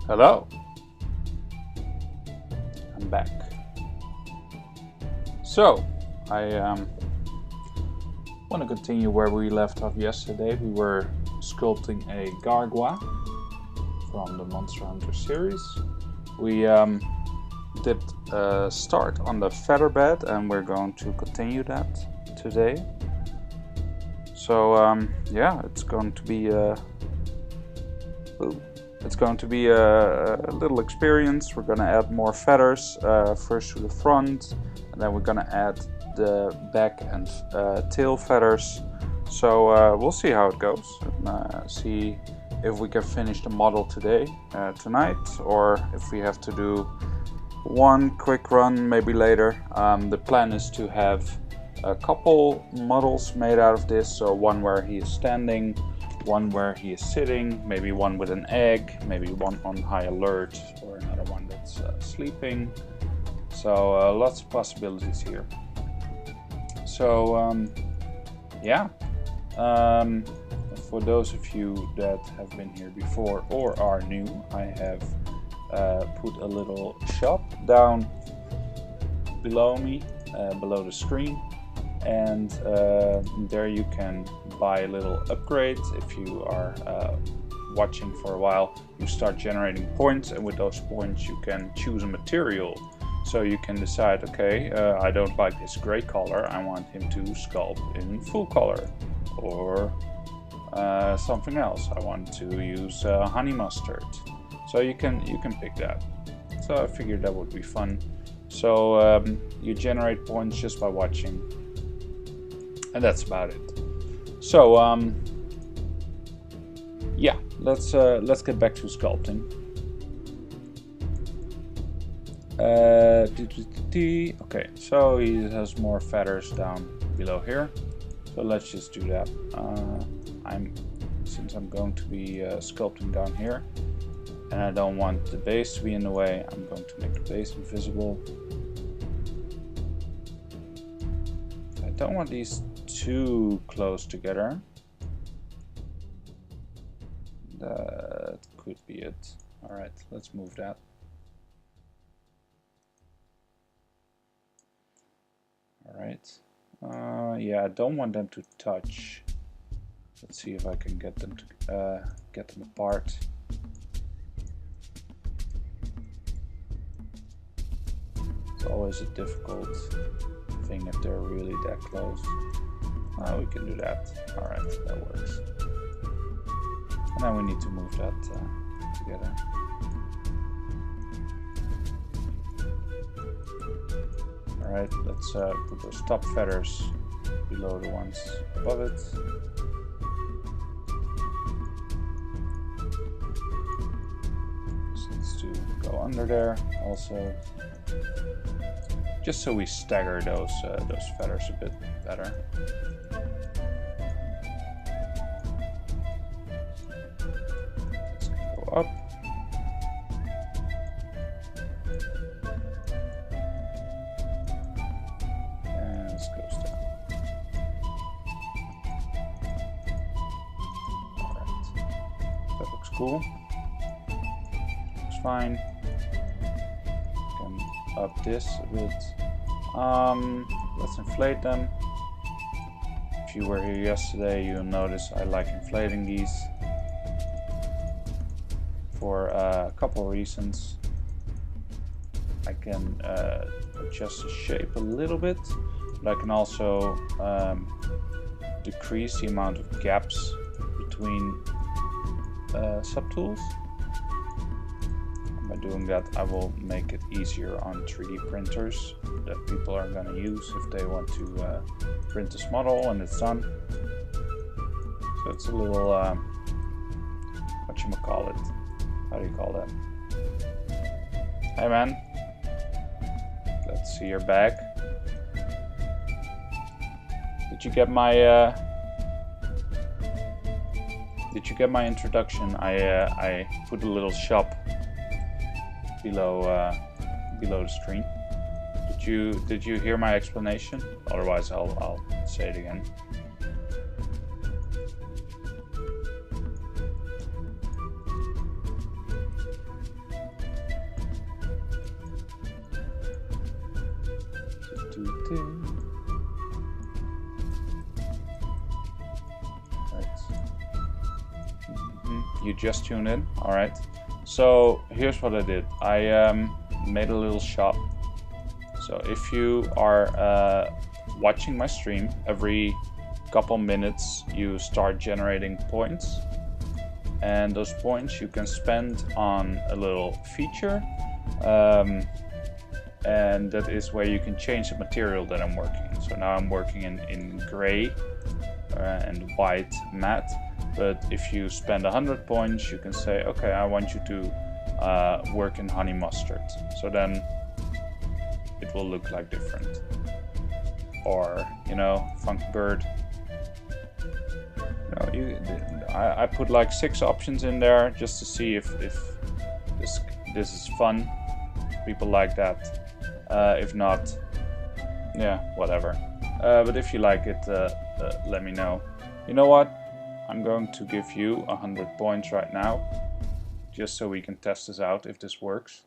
Hello, I'm back. So, I want to continue where we left off yesterday. We were sculpting a Gargwa from the Monster Hunter series. We did start on the feather bed, and we're going to continue that today. So yeah, it's going to be a little experience. We're going to add more feathers, first to the front, and then we're going to add the back and tail feathers. So we'll see how it goes, and see if we can finish the model tonight, or if we have to do one quick run maybe later. The plan is to have a couple models made out of this, so one where he is standing, one where he is sitting, maybe one with an egg, maybe one on high alert, or another one that's sleeping. So lots of possibilities here. So yeah, for those of you that have been here before or are new, I have put a little shop down below me, below the screen, and there you can buy little upgrades. If you are watching for a while, you start generating points, and with those points you can choose a material. So you can decide, okay, I don't like this gray color, I want him to sculpt in full color, or something else, I want to use honey mustard. So you can pick that. So I figured that would be fun. So you generate points just by watching, and that's about it. So yeah, let's get back to sculpting. Okay, so he has more feathers down below here, so let's just do that. Since I'm going to be sculpting down here, and I don't want the base to be in the way, I'm going to make the base invisible. I don't want these too close together. That could be it. Alright, let's move that. Alright. Yeah, I don't want them to touch. Let's see if I can get them apart. It's always a difficult thing if they're really that close. We can do that. Alright, that works. And now we need to move that together. Alright, let's put those top feathers below the ones above it. This needs to go under there also, just so we stagger those feathers a bit better. This can go up. And this goes down. Alright. That looks cool. Looks fine. Can up this a bit. Let's inflate them. If you were here yesterday, you'll notice I like inflating these for a couple of reasons. I can adjust the shape a little bit, but I can also decrease the amount of gaps between subtools. By doing that, I will make it easier on 3D printers that people are going to use if they want to print this model when it's done. So it's a little, whatchamacallit, how do you call that? Hey man, let's see your bag. Did you get my introduction? I put a little shop below the screen. Did you hear my explanation? Otherwise I'll say it again. You just tuned in. All right. So here's what I did. I made a little shop. So if you are watching my stream, every couple minutes you start generating points, and those points you can spend on a little feature, and that is where you can change the material that I'm working in. So now I'm working in gray and white matte, but if you spend 100 points you can say, okay, I want you to work in honey mustard, so then it will look like different. Or, you know, funky bird. You know, I put like 6 options in there just to see if this is fun. People like that. If not, yeah, whatever. But if you like it, let me know. You know what? I'm going to give you 100 points right now, just so we can test this out if this works.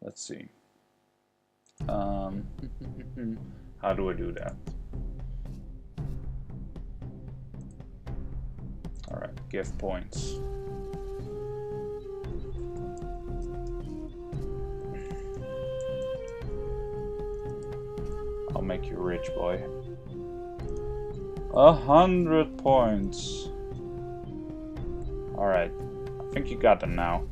Let's see. How do I do that? Alright, give points. I'll make you rich, boy. 100 points. Alright, I think you got them now.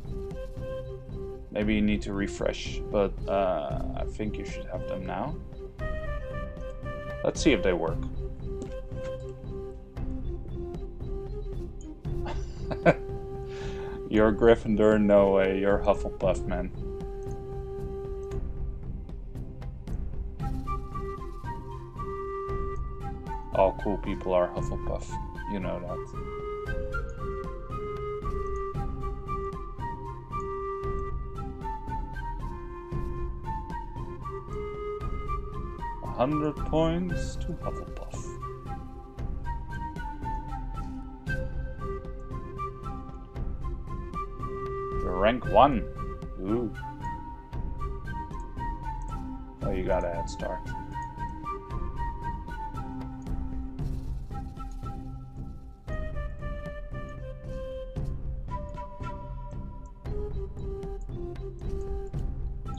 Maybe you need to refresh, but I think you should have them now. Let's see if they work. You're Gryffindor? No way, you're Hufflepuff, man. All cool people are Hufflepuff, you know that. $100 points to Hufflepuff. You're rank 1. Ooh. Oh, you got a head start.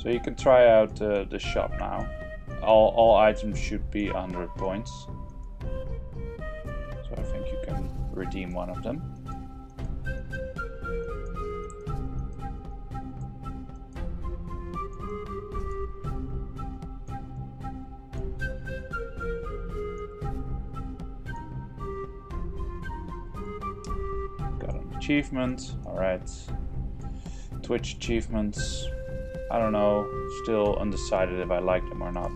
So you can try out the shop now. All items should be 100 points. So I think you can redeem one of them. Got an achievement. Alright. Twitch achievements. I don't know, still undecided if I like them or not.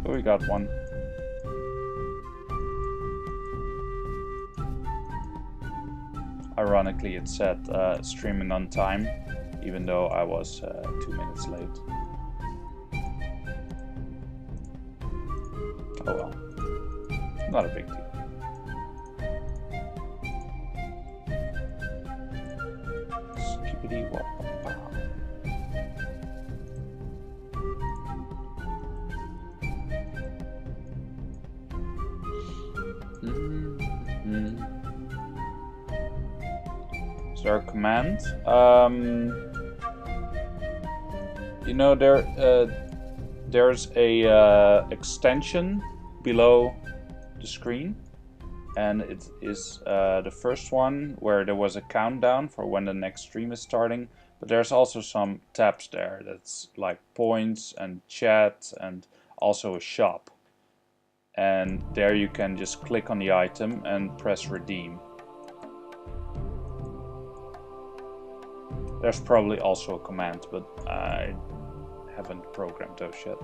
Oh, we got one. Ironically, it said streaming on time, even though I was 2 minutes late. Oh well, not a big deal. Is there a command? You know, there's a extension below the screen, and it is the first one where there was a countdown for when the next stream is starting, but there's also some tabs there that's like points and chat and also a shop, and there you can just click on the item and press redeem. There's probably also a command, but I haven't programmed those yet.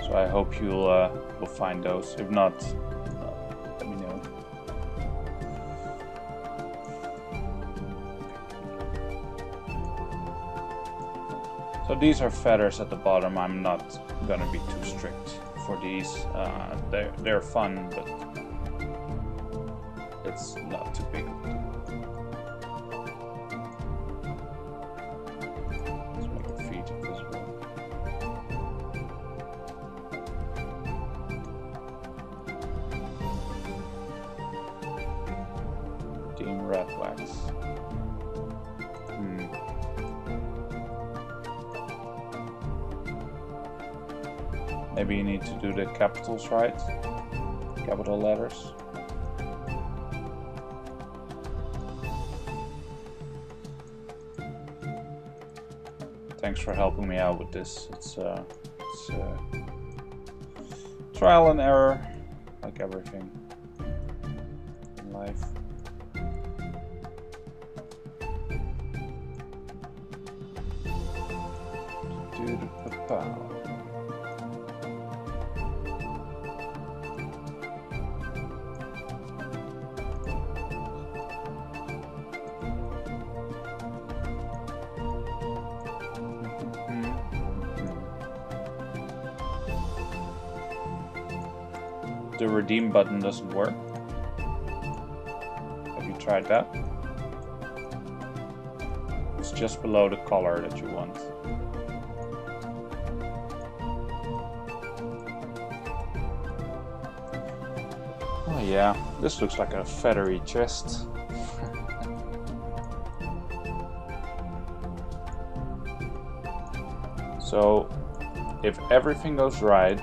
So I hope you'll will find those. If not, let me know. So these are feathers at the bottom. I'm not gonna be too strict for these. They're fun, but it's not too big of a deal. Let's make the feet visible. Team red wax. Maybe you need to do the capitals right, capital letters. Thanks for helping me out with this. It's trial and error, like everything in life. The redeem button doesn't work. Have you tried that? It's just below the color that you want. Oh yeah, this looks like a feathery chest. So, if everything goes right,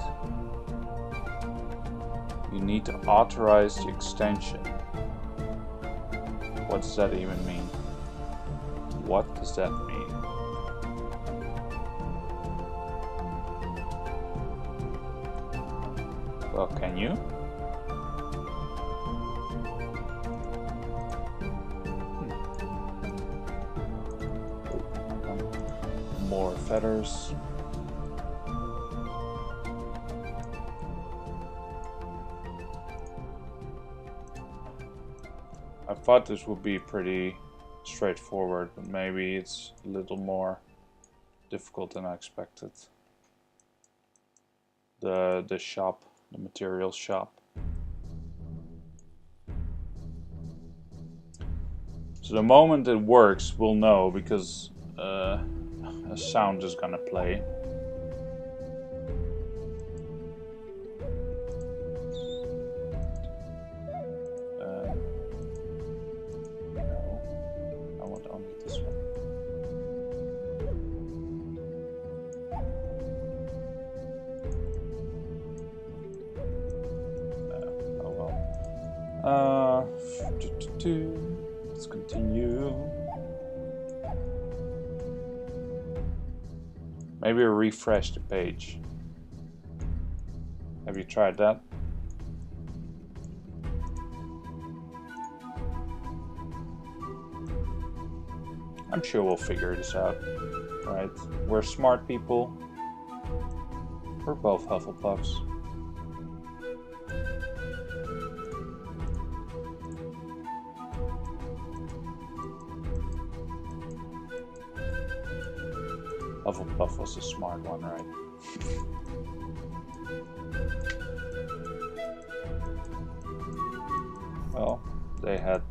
you need to authorize the extension. What does that even mean? What does that mean? Well, can you? More feathers. I thought this would be pretty straightforward, but maybe it's a little more difficult than I expected. The shop, the materials shop. So the moment it works, we'll know because a sound is gonna play. Let's continue. Maybe refresh the page. Have you tried that? I'm sure we'll figure this out, right? We're smart people. We're both Hufflepuffs. Hufflepuff was the smart one, right? Well, they had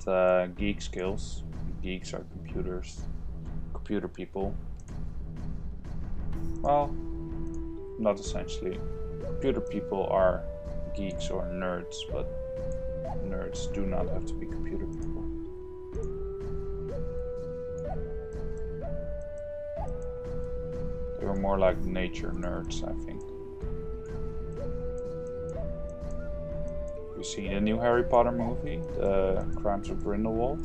geek skills. Geeks are computer people. Well, not essentially. Computer people are geeks or nerds, but nerds do not have to be computer people. They were more like nature nerds, I think. Have you seen the new Harry Potter movie, The Crimes of Grindelwald?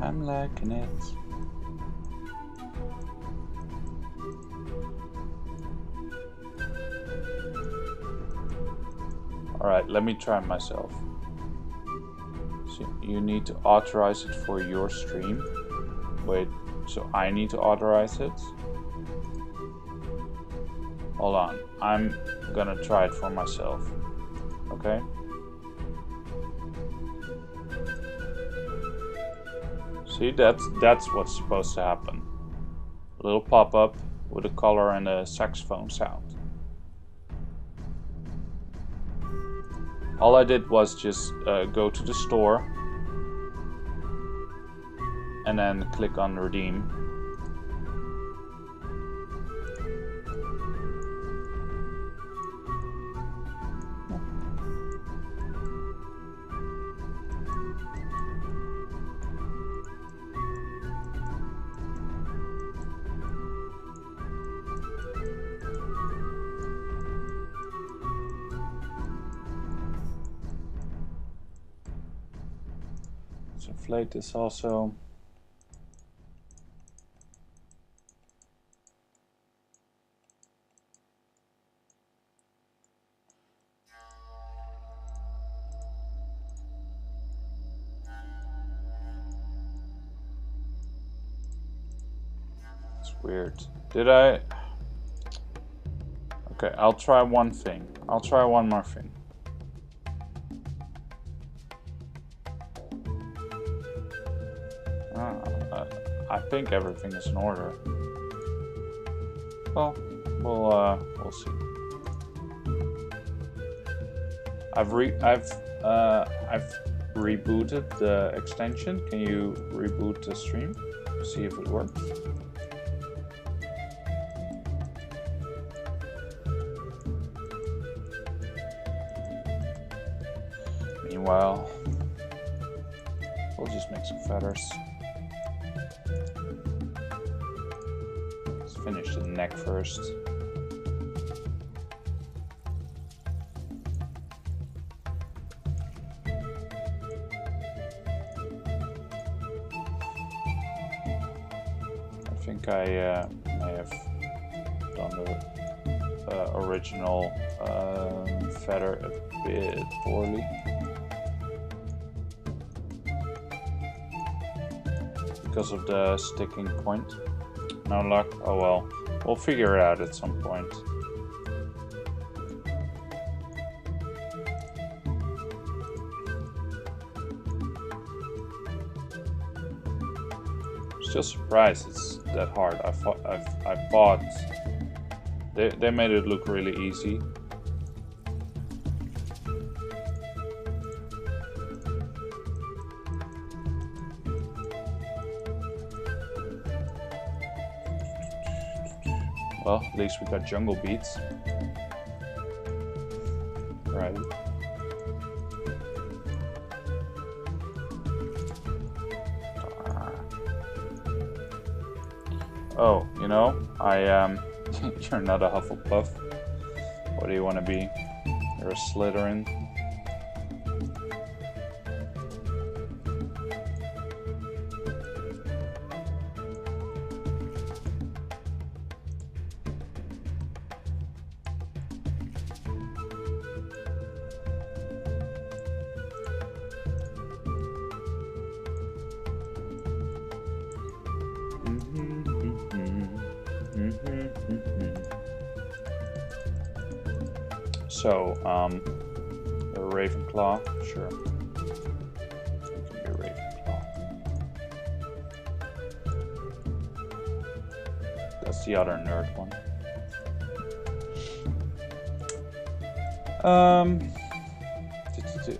I'm liking it. Alright, let me try myself. So you need to authorize it for your stream. Wait, So I need to authorize it. Hold on, I'm gonna try it for myself. Okay. See, that's what's supposed to happen. A little pop-up with a color and a saxophone sound. All I did was just go to the store and then click on redeem. Let's inflate this also. It's weird. Did I? Okay, I'll try one thing. I'll try one more thing. I think everything is in order. Well, we'll see. I've rebooted the extension. Can you reboot the stream? See if it works. Meanwhile, we'll just make some feathers. Let's finish the neck first. I think I may have done the original feather a bit poorly. Because of the sticking point. No luck? Oh well. We'll figure it out at some point. Still surprised it's that hard. I thought they made it look really easy. Well, at least we got jungle beats. Right. Oh, you know, you're not a Hufflepuff. What do you want to be? You're a Slytherin. So, a Ravenclaw, sure. You can be a Ravenclaw. That's the other nerd one.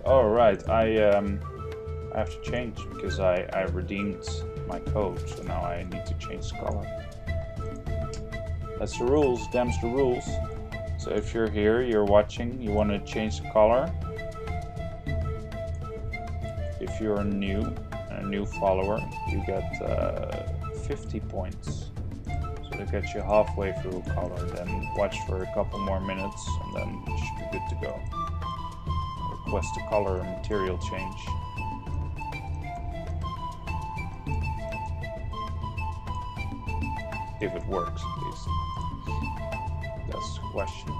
Oh right, I have to change because I redeemed my code, so now I need to change the color. That's the rules, them's the rules. So if you're here, you're watching, you want to change the color. If you're new, a new follower, you get 50 points. So that gets you halfway through a color. Then watch for a couple more minutes and then you should be good to go. Request a color and material change. If it works, at least. That's the question.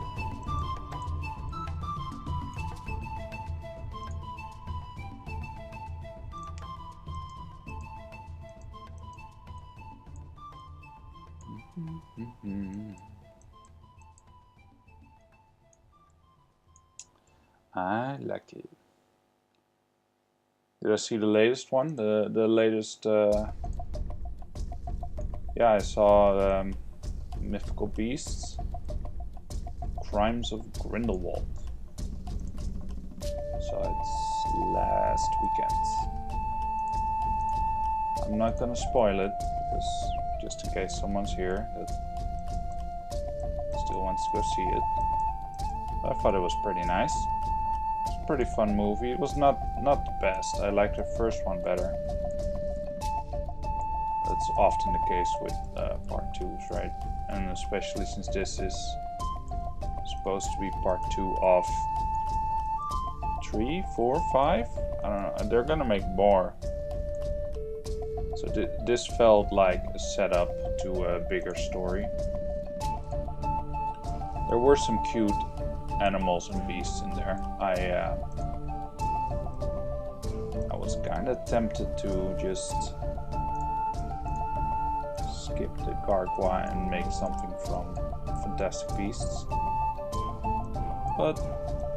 I like it. Did I see the latest one? The latest. Yeah, I saw Mythical Beasts, Crimes of Grindelwald. So it's last weekend. I'm not gonna spoil it because just in case someone's here that still wants to go see it. I thought it was pretty nice. It's a pretty fun movie. It was not the best. I liked the first one better. That's often the case with part 2s, right? And especially since this is supposed to be part 2 of 3, 4, 5? I don't know. They're gonna make more. So this felt like a setup to a bigger story. There were some cute animals and beasts in there. I was kind of tempted to just skip the Gargwa and make something from Fantastic Beasts. But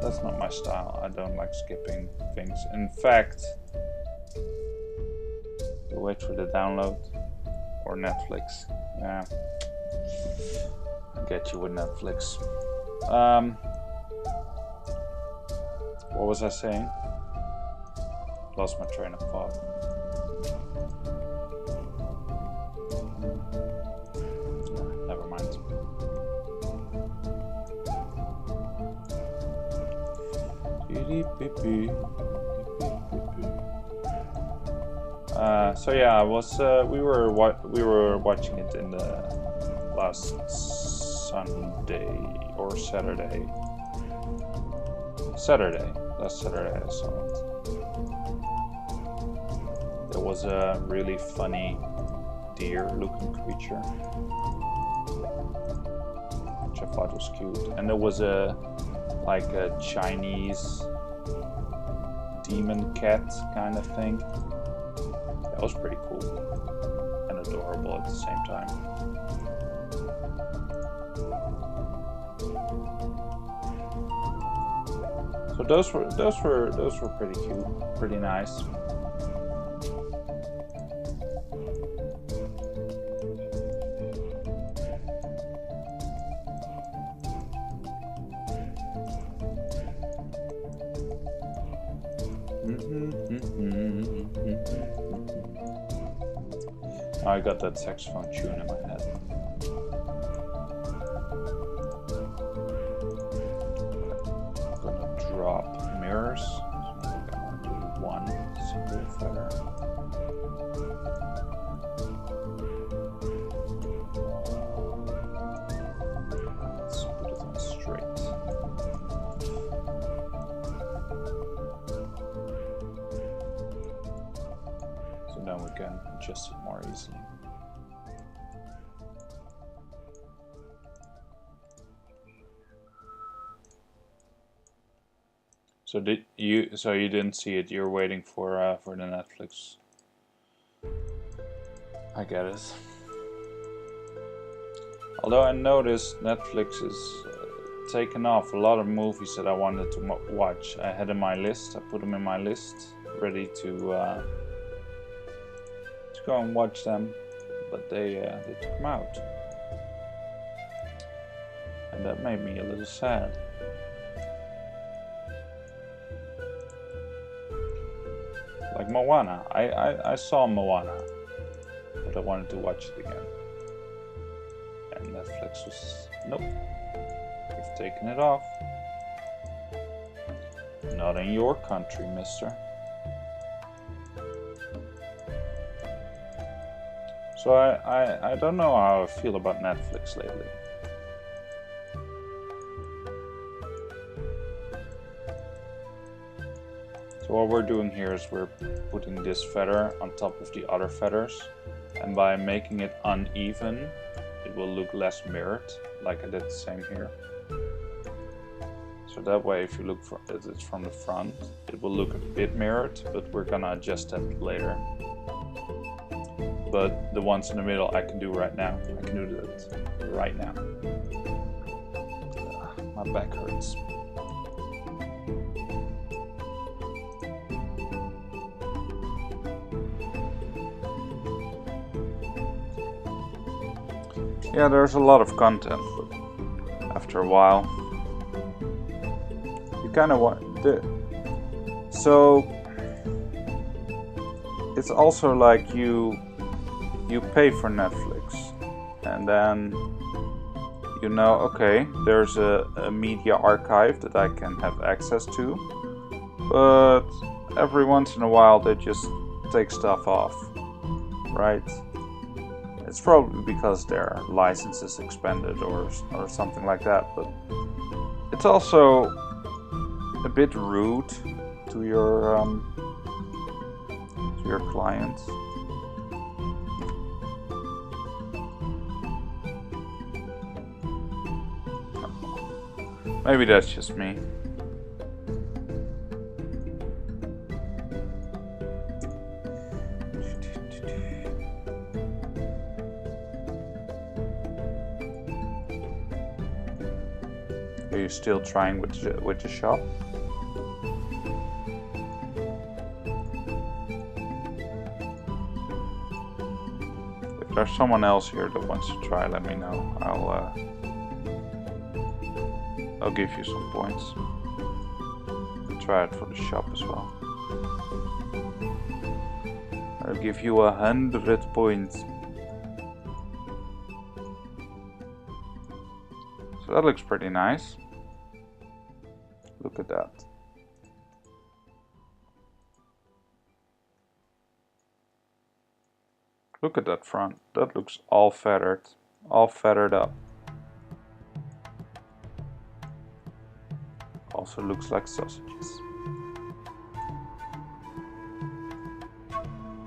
that's not my style. I don't like skipping things. In fact, you wait for the download or Netflix. Yeah, I get you with Netflix. What was I saying? Lost my train of thought. Never mind. So yeah, I was. We were watching it in the last Sunday or Saturday. Last Saturday I saw it. There was a really funny deer-looking creature, which I thought was cute, and there was a Chinese demon cat kind of thing. That was pretty cool and adorable at the same time. So those were pretty cute, pretty nice. I got that saxophone tune in my head. I'm gonna drop mirrors. So I'm gonna do one single feather. Let's put it on straight. So now we can adjust it more easily. So you didn't see it? You're waiting for the Netflix. I get it. Although I noticed Netflix is taking off a lot of movies that I wanted to watch. I had in my list. I put them in my list, ready to go and watch them, but they took them out, and that made me a little sad. Like Moana, I saw Moana, but I wanted to watch it again, and Netflix was nope. You've taken it off. Not in your country, mister. So I don't know how I feel about Netflix lately. So what we're doing here is we're putting this feather on top of the other feathers, and by making it uneven, it will look less mirrored, like I did the same here. So that way, if you look at it from the front, it will look a bit mirrored, but we're gonna adjust that later. but the ones in the middle I can do right now. I can do that right now. My back hurts. Yeah, there's a lot of content, but after a while, you kind of want the. So it's also like you pay for Netflix, and then you know, okay, there's a media archive that I can have access to, but every once in a while they just take stuff off, right? It's probably because their license is expanded or something like that, but it's also a bit rude to your clients. Maybe that's just me. Are you still trying with the shop? If there's someone else here that wants to try, let me know. I'll give you some points. Try it for the shop as well. I'll give you 100 points. So that looks pretty nice. Look at that. Look at that front. That looks all feathered up. Also looks like sausages.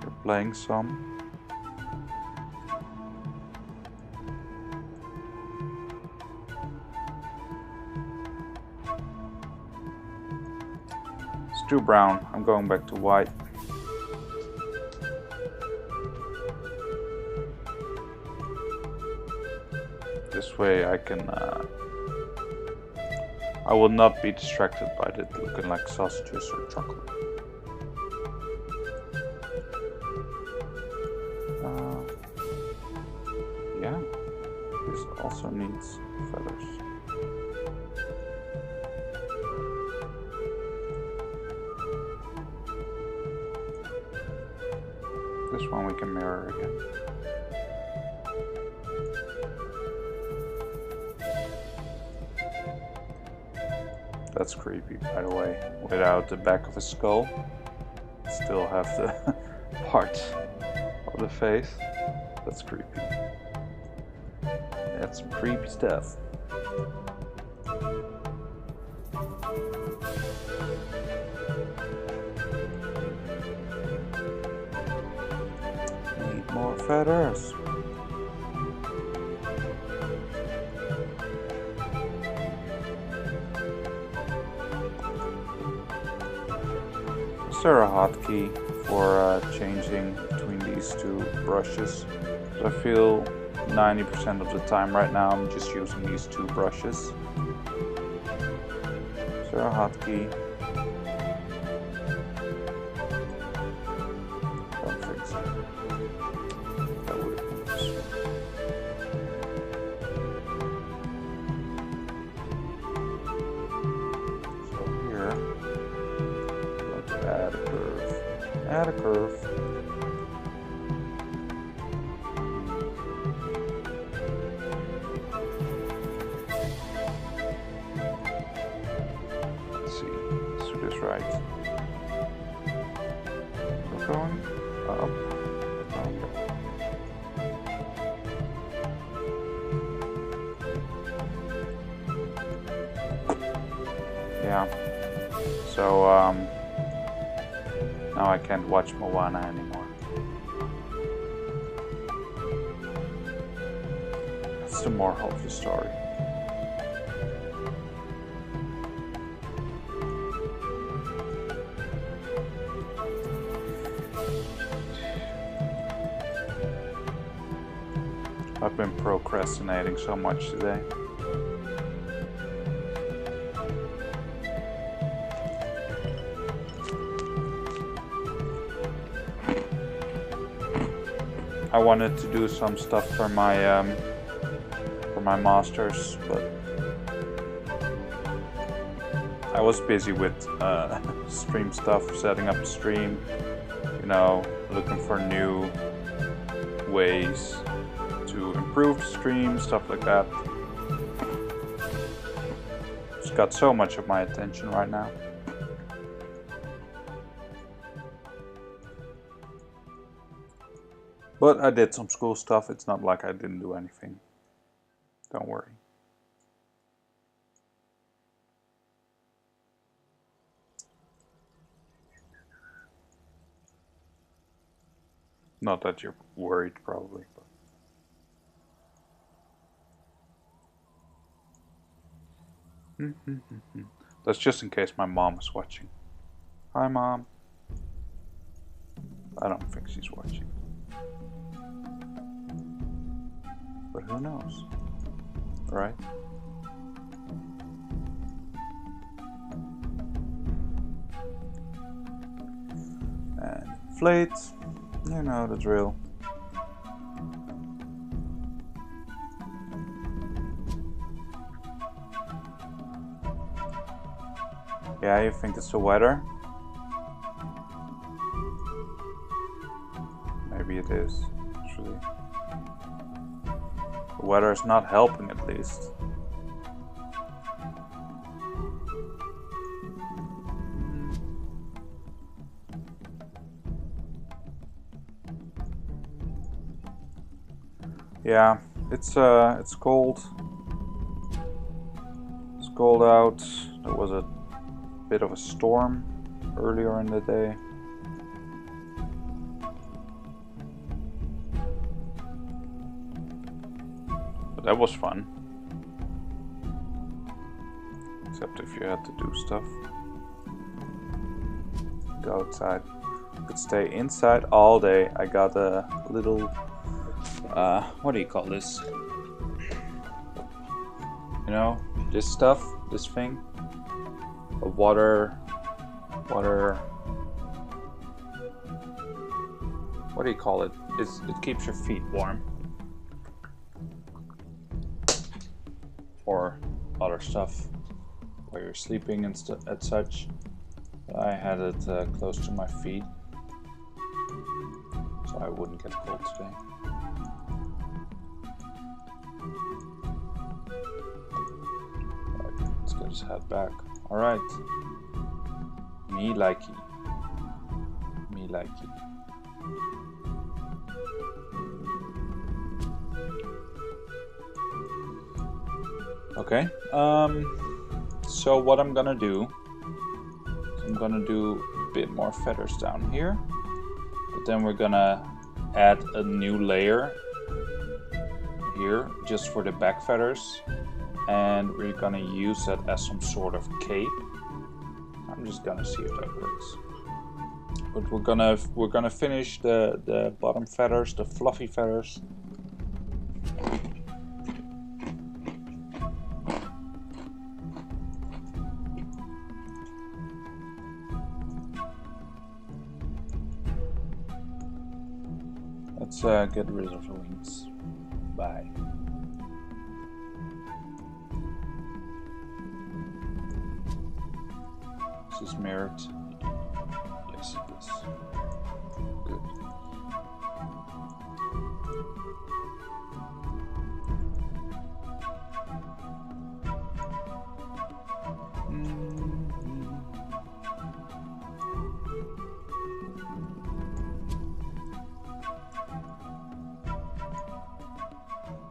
You're playing some. It's too brown. I'm going back to white. This way I can I will not be distracted by it looking like sausages or chocolate. Yeah, this also needs feathers. This one we can mirror again. That's creepy, by the way. Without the back of a skull, still have the part of the face. That's creepy. That's some creepy stuff. Need more feathers. Is there a hotkey for changing between these two brushes? I feel 90% of the time right now I'm just using these two brushes. Is there a hotkey? Don't think so. That would have been useful. So here, let's add a curve. Add a curve. Right. We're going up. Yeah. So now I can't watch Moana anymore. That's the moral of the story. I've been procrastinating so much today. I wanted to do some stuff for my masters, but I was busy with stream stuff, setting up a stream, you know, looking for new ways to improve the stream, stuff like that. It's got so much of my attention right now. But I did some school stuff. It's not like I didn't do anything. Don't worry. Not that you're worried, probably. But that's just in case my mom is watching. Hi, Mom. I don't think she's watching. But who knows, right? And inflate, you know the drill. Yeah, you think it's the weather? Maybe it is, actually. The weather is not helping, at least. Yeah, it's cold. It's cold out. There was a bit of a storm earlier in the day. But that was fun. Except if you had to do stuff. Go outside. You could stay inside all day. I got a little, what do you call this? You know, this stuff, this thing. A water, what do you call it? It keeps your feet warm. Or other stuff where you're sleeping and such. I had it close to my feet, so I wouldn't get cold today. Right, let's get his head back. Alright. Me likey. Me likey. Okay. So what I'm gonna do, I'm gonna do a bit more feathers down here. But then we're gonna add a new layer here just for the back feathers. And we're gonna use that as some sort of cape. I'm just gonna see if that works. But we're gonna finish the bottom feathers, the fluffy feathers. Let's get rid of the wings. Bye. Is mirrored. Yes, it is. Good.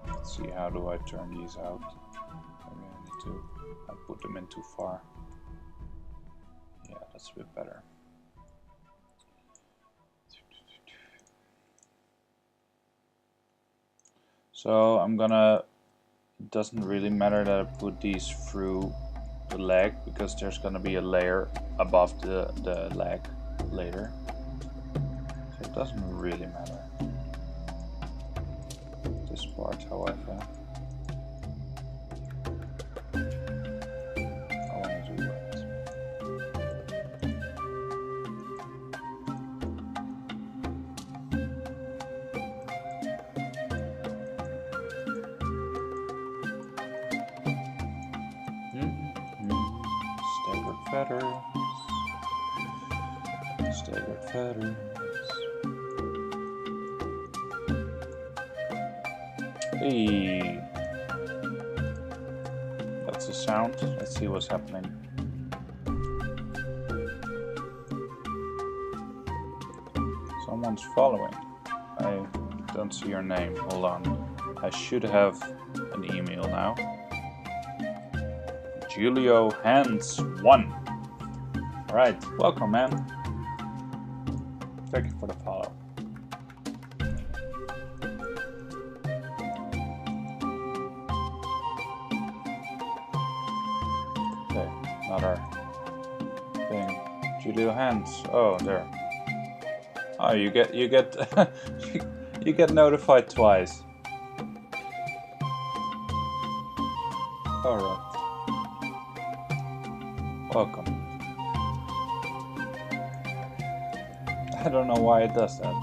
Let's see, how do I turn these out? Maybe I need to. I put them in too far. Yeah, that's a bit better. So I'm gonna, it doesn't really matter that I put these through the leg because there's gonna be a layer above the leg later. So it doesn't really matter. this part, however. I want to do that. Staggered feathers. Staggered feathers. Hey, that's a sound. Let's see what's happening. Someone's following. I don't see your name. Hold on. I should have an email now. Julio Hands 1. Alright, welcome, man. Thank you for the follow. Okay, another thing. Julio Hands. Oh, there. Oh, you get you get notified twice. Alright. Welcome. I don't know why it does that.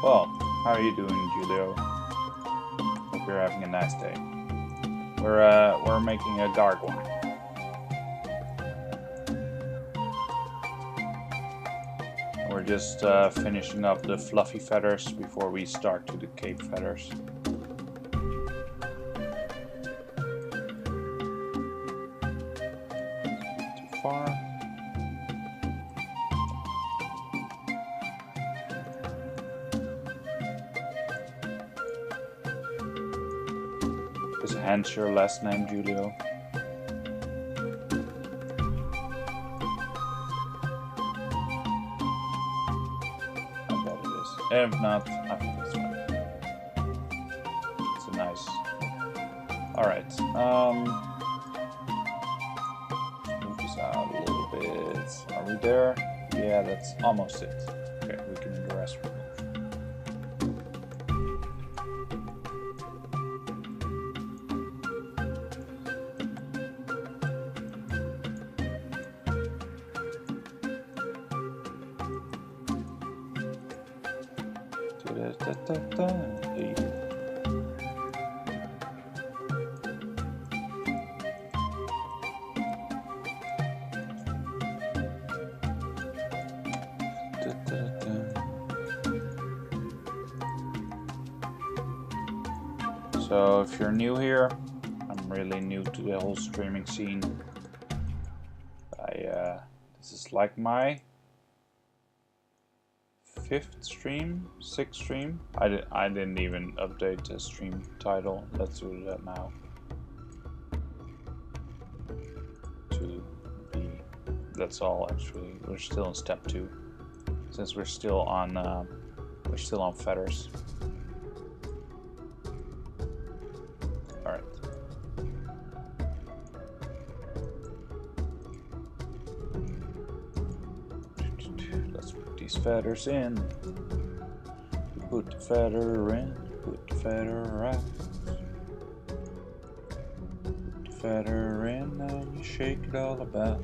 Well, how are you doing, Julio? Hope you're having a nice day. We're making a Gargwa. We're just finishing up the fluffy feathers before we start to the cape feathers. Far. Is Hans your last name, Julio? I bet it is. If not, I think it's fine. It's a nice. Alright. Out a little bit. Are we there? Yeah, that's almost it. Okay, we can do the rest remove. Hey. So if you're new here, I'm really new to the whole streaming scene. This is like my 5th stream, 6th stream. I didn't even update the stream title. Let's do that now. That's all actually. We're still in step 2, since we're still on feathers. All right. Let's put these feathers in. Put the feather in. Put the feather out. Put the feather in and you shake it all about.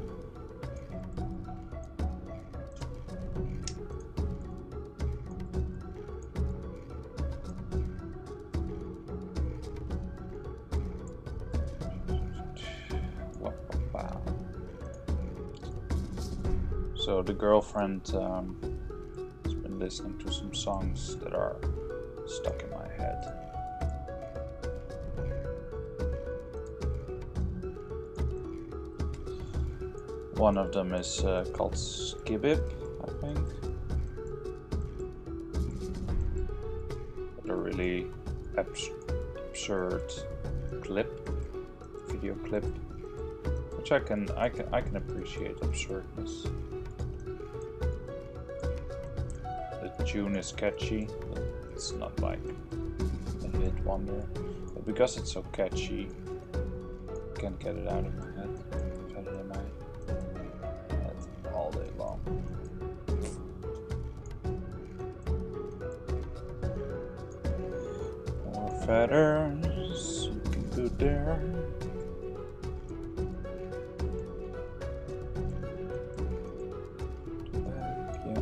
So the girlfriend has been listening to some songs that are stuck in my head. One of them is called Skibib, I think. A really absurd video clip, which I can appreciate absurdness. The tune is catchy, but it's not like a hit wonder. But because it's so catchy, I can't get it out of my head. I've had it in my head all day long. feathers. We can do there. Yeah.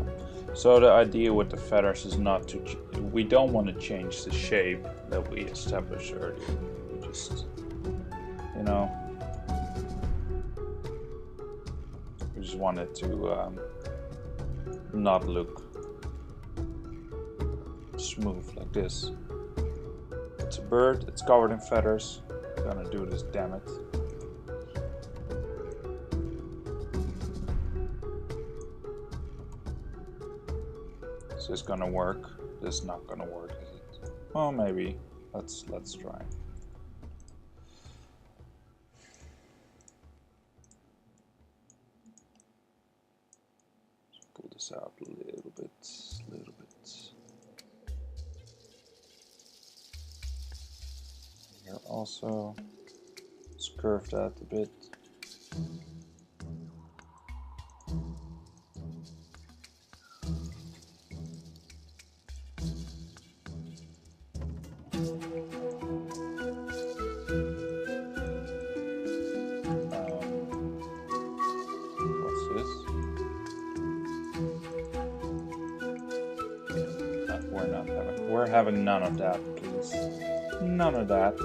So the idea with the feathers is not to. We don't want to change the shape that we established earlier. We just, you know, we just want it to not look smooth like this. It's a bird, it's covered in feathers. I'm gonna do this, damn it. Is this gonna work? This is not gonna work, is it? Well, maybe. Let's try. Let's pull this out a little bit. Here also, let's curve that a bit. We're having none of that, please. None of that.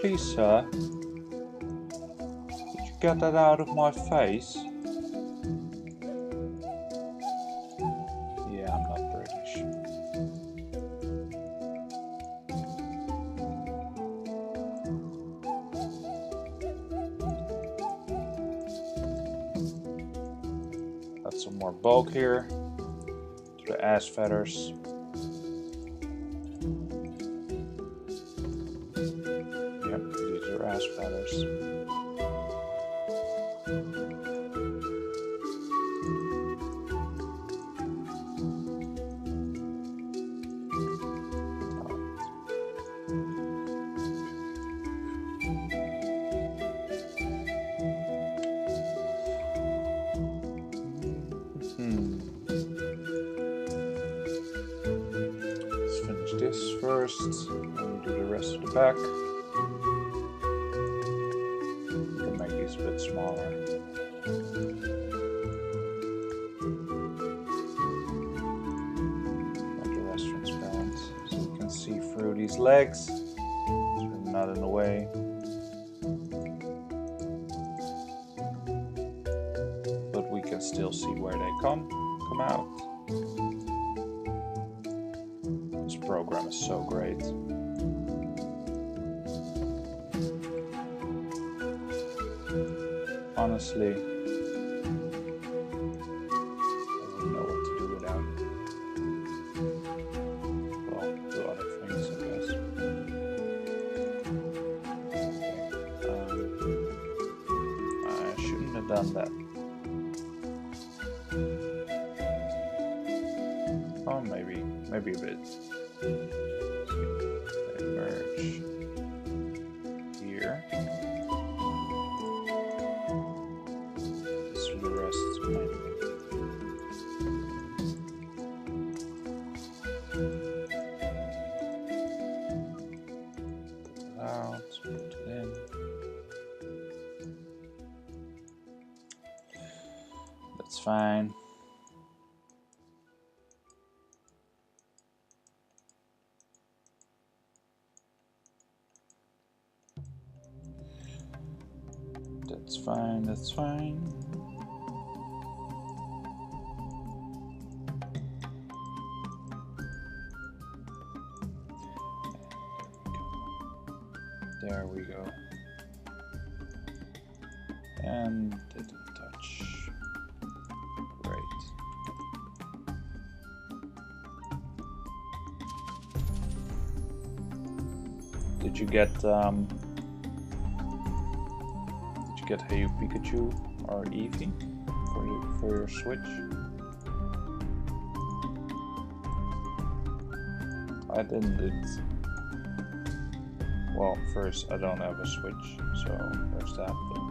Please, sir. Could you get that out of my face? Yeah, I'm not British. Got some more bulk here to the ass feathers. Ass feathers. Let's finish this first, and do the rest of the back. A bit smaller. Make the rest transparent so you can see through these legs. So they're not in the way. But we can still see where they come out. This program is so great. Honestly, I don't know what to do without it. Well, do other things, I guess. Okay. I shouldn't have done that. Oh, maybe a bit. They merge here. That's fine. That's fine, that's fine. There we go. And didn't touch. Great. Did you get Hey You Pikachu or Eevee for your Switch? I didn't. Well, first, I don't have a Switch, so there's that, but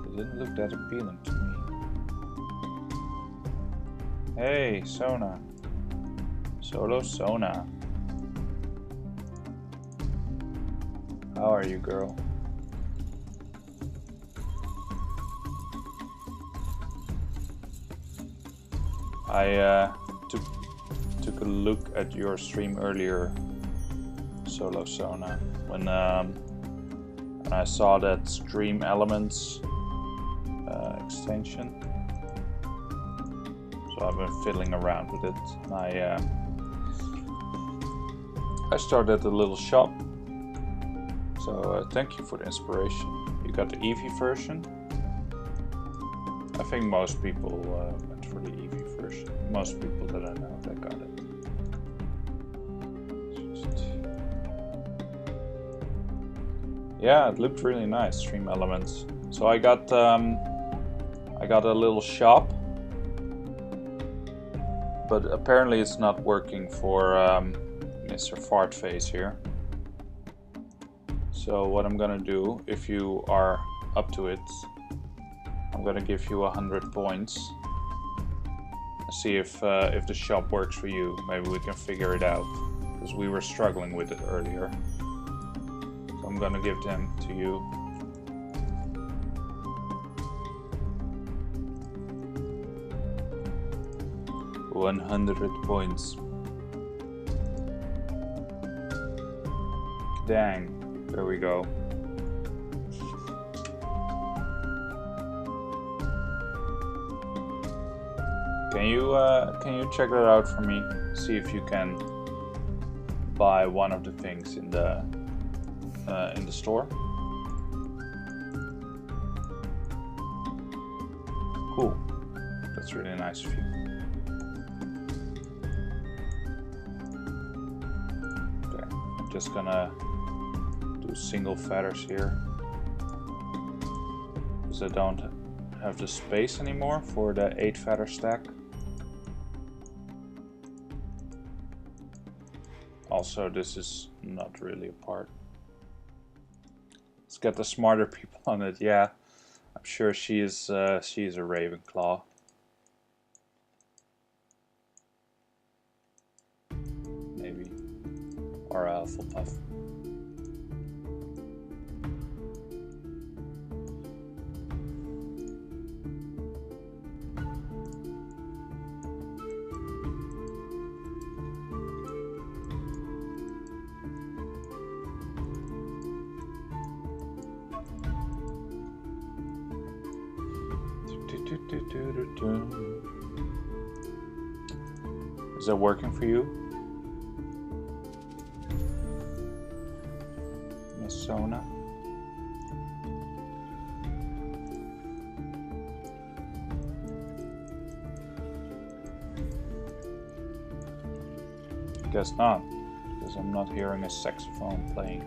it didn't look that appealing to me. Hey, Sona. Solo Sona. How are you, girl? I took a look at your stream earlier, Solo Sona, when I saw that Stream Elements extension. So I've been fiddling around with it. And I started a little shop. So thank you for the inspiration. You got the Eevee version. I think most people went for the Eevee version. Most people that I know that got it. Yeah, it looked really nice, Stream Elements. So I got a little shop, but apparently it's not working for Mr. Fartface here. So what I'm gonna do, if you are up to it, I'm gonna give you 100 points. See if the shop works for you. Maybe we can figure it out, because we were struggling with it earlier. So I'm gonna give them to you. $100 points. Dang, there we go. Can you check that out for me? See if you can buy one of the things in the store. Cool. That's really nice of you. Okay, I'm just gonna do single feathers here, because I don't have the space anymore for the 8 feather stack. Also, this is not really a part. Let's get the smarter people on it. Yeah, I'm sure she is a Ravenclaw. Maybe. Or a Hufflepuff. Is that working for you, Miss Sona? Guess not, because I'm not hearing a saxophone playing.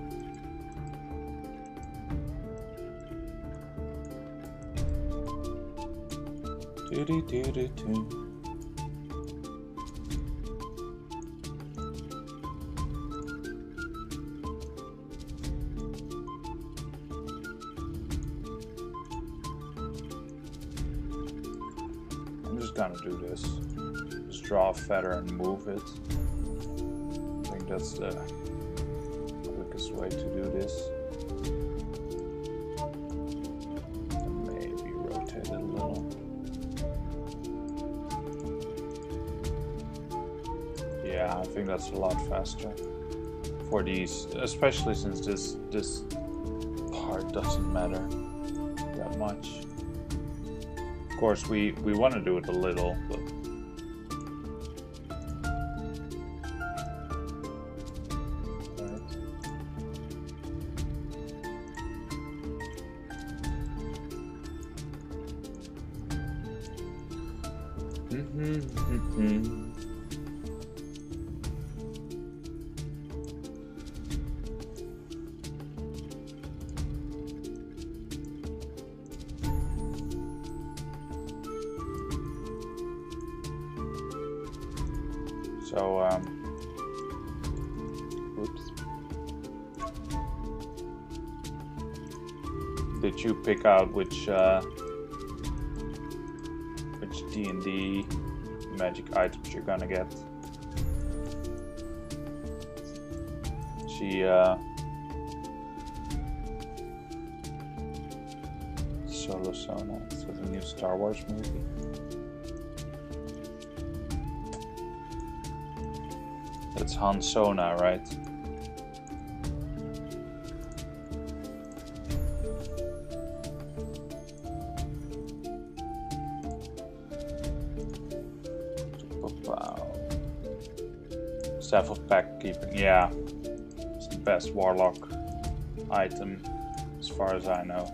Do-do-do-do-do. I'm just gonna do this. Just draw a feather and move it. I think that's the quickest way to do this. Maybe rotate it a little. Yeah, I think that's a lot faster for these, especially since this part doesn't matter that much. Of course, we want to do it a little, but so, oops. Did you pick out which D&D magic items you're gonna get? Solo Sona. It's the new Star Wars movie. That's Han Sona, right? Wow. Staff of Pack Keeping, yeah. It's the best Warlock item as far as I know.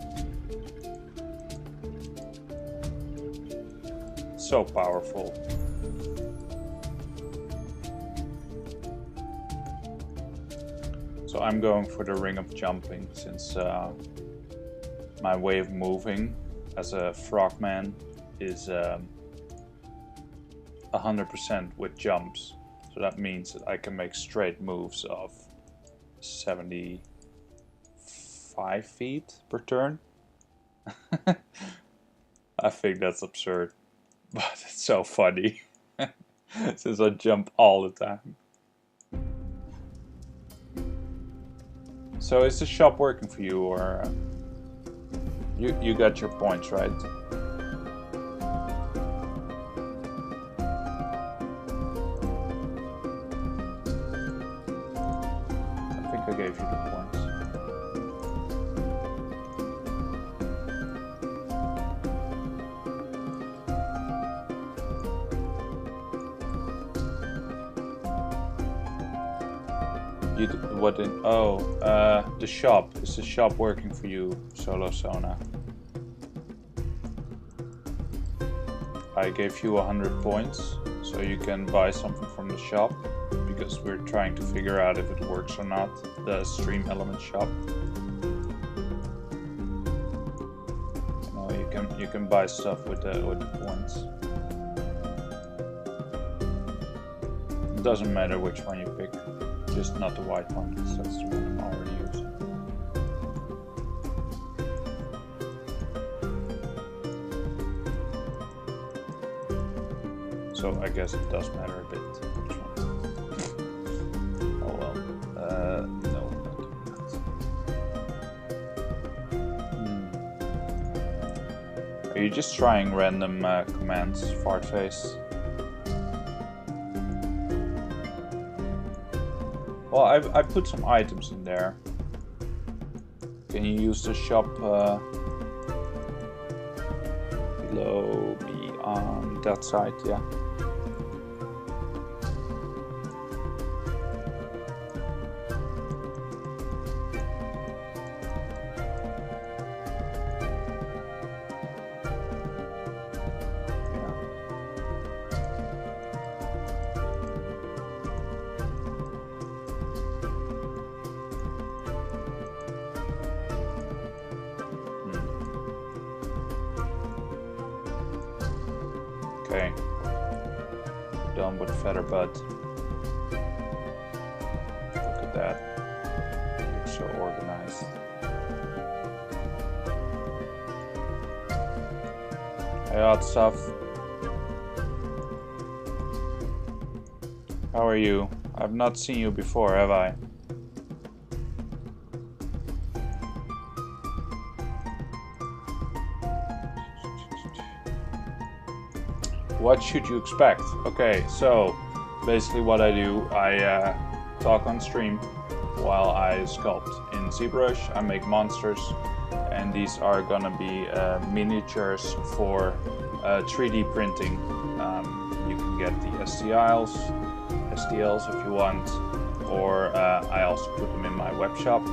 So powerful. So I'm going for the Ring of Jumping since my way of moving as a frogman is 100% with jumps. So that means that I can make straight moves of 75 feet per turn. I think that's absurd, but it's so funny since I jump all the time. So is the shop working for you, or you got your points, right? I think I gave you the points. What in? Oh, the shop. Is the shop working for you, Solo Sona? I gave you 100 points, so you can buy something from the shop, because we're trying to figure out if it works or not. The Stream Element shop. You can buy stuff with the points. It doesn't matter which one you pick. Just not the white one, because that's the one I'm already using. So I guess it does matter a bit which one. Oh well. No, not doing that. Are you just trying random commands, fartface? Well, I put some items in there. Can you use the shop below me on that side? Yeah. Okay, done with feather bud. Look at that, looks so organized. Hey, hot stuff. How are you? I've not seen you before, have I? What should you expect? Okay, so basically what I do, I talk on stream while I sculpt. In ZBrush I make monsters, and these are gonna be miniatures for 3D printing. You can get the STLs if you want, or I also put them in my web shop.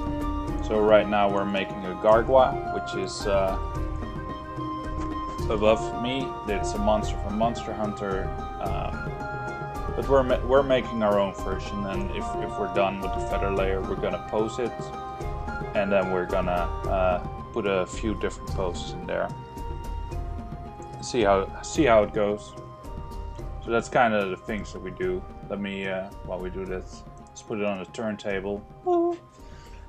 So right now we're making a Gargwa, which is above me. It's a monster from Monster Hunter, but we're making our own version, and if we're done with the feather layer, we're gonna pose it, and then we're gonna put a few different poses in there. See how it goes. So that's kind of the things that we do. Let me while we do this, let's put it on the turntable.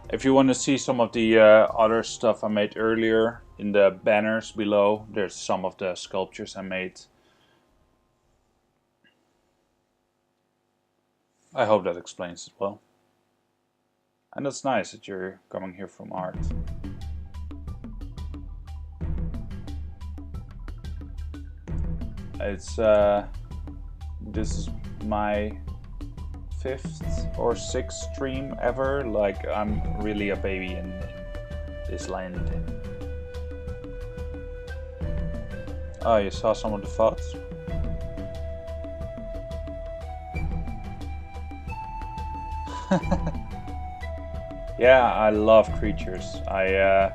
If you want to see some of the other stuff I made earlier, in the banners below, there's some of the sculptures I made. I hope that explains it well. And that's nice that you're coming here from art. It's this is my 5th or 6th stream ever. Like, I'm really a baby in this land. Oh, you saw some of the thoughts? Yeah, I love creatures. I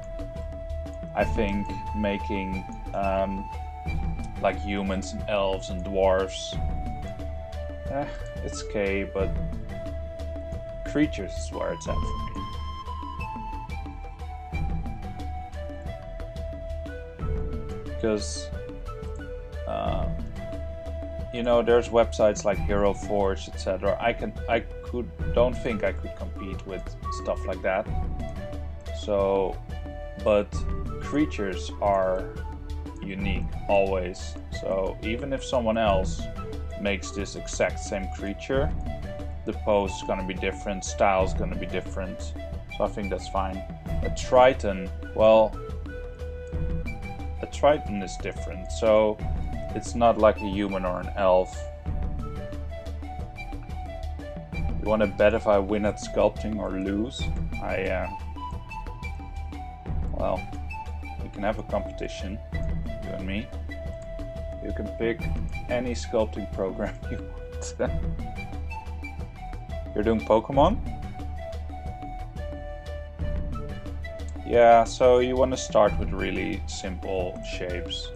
think making like humans and elves and dwarves, it's okay, but creatures is where it's at for me. Because you know, there's websites like Hero Forge, etc. Don't think I could compete with stuff like that. So, but creatures are unique always. So even if someone else makes this exact same creature, the pose is gonna be different, style is gonna be different. So I think that's fine. A Triton, well, a Triton is different. So it's not like a human or an elf. You want to bet if I win at sculpting or lose? Well, we can have a competition, you and me. You can pick any sculpting program you want. You're doing Pokemon? Yeah, so you want to start with really simple shapes.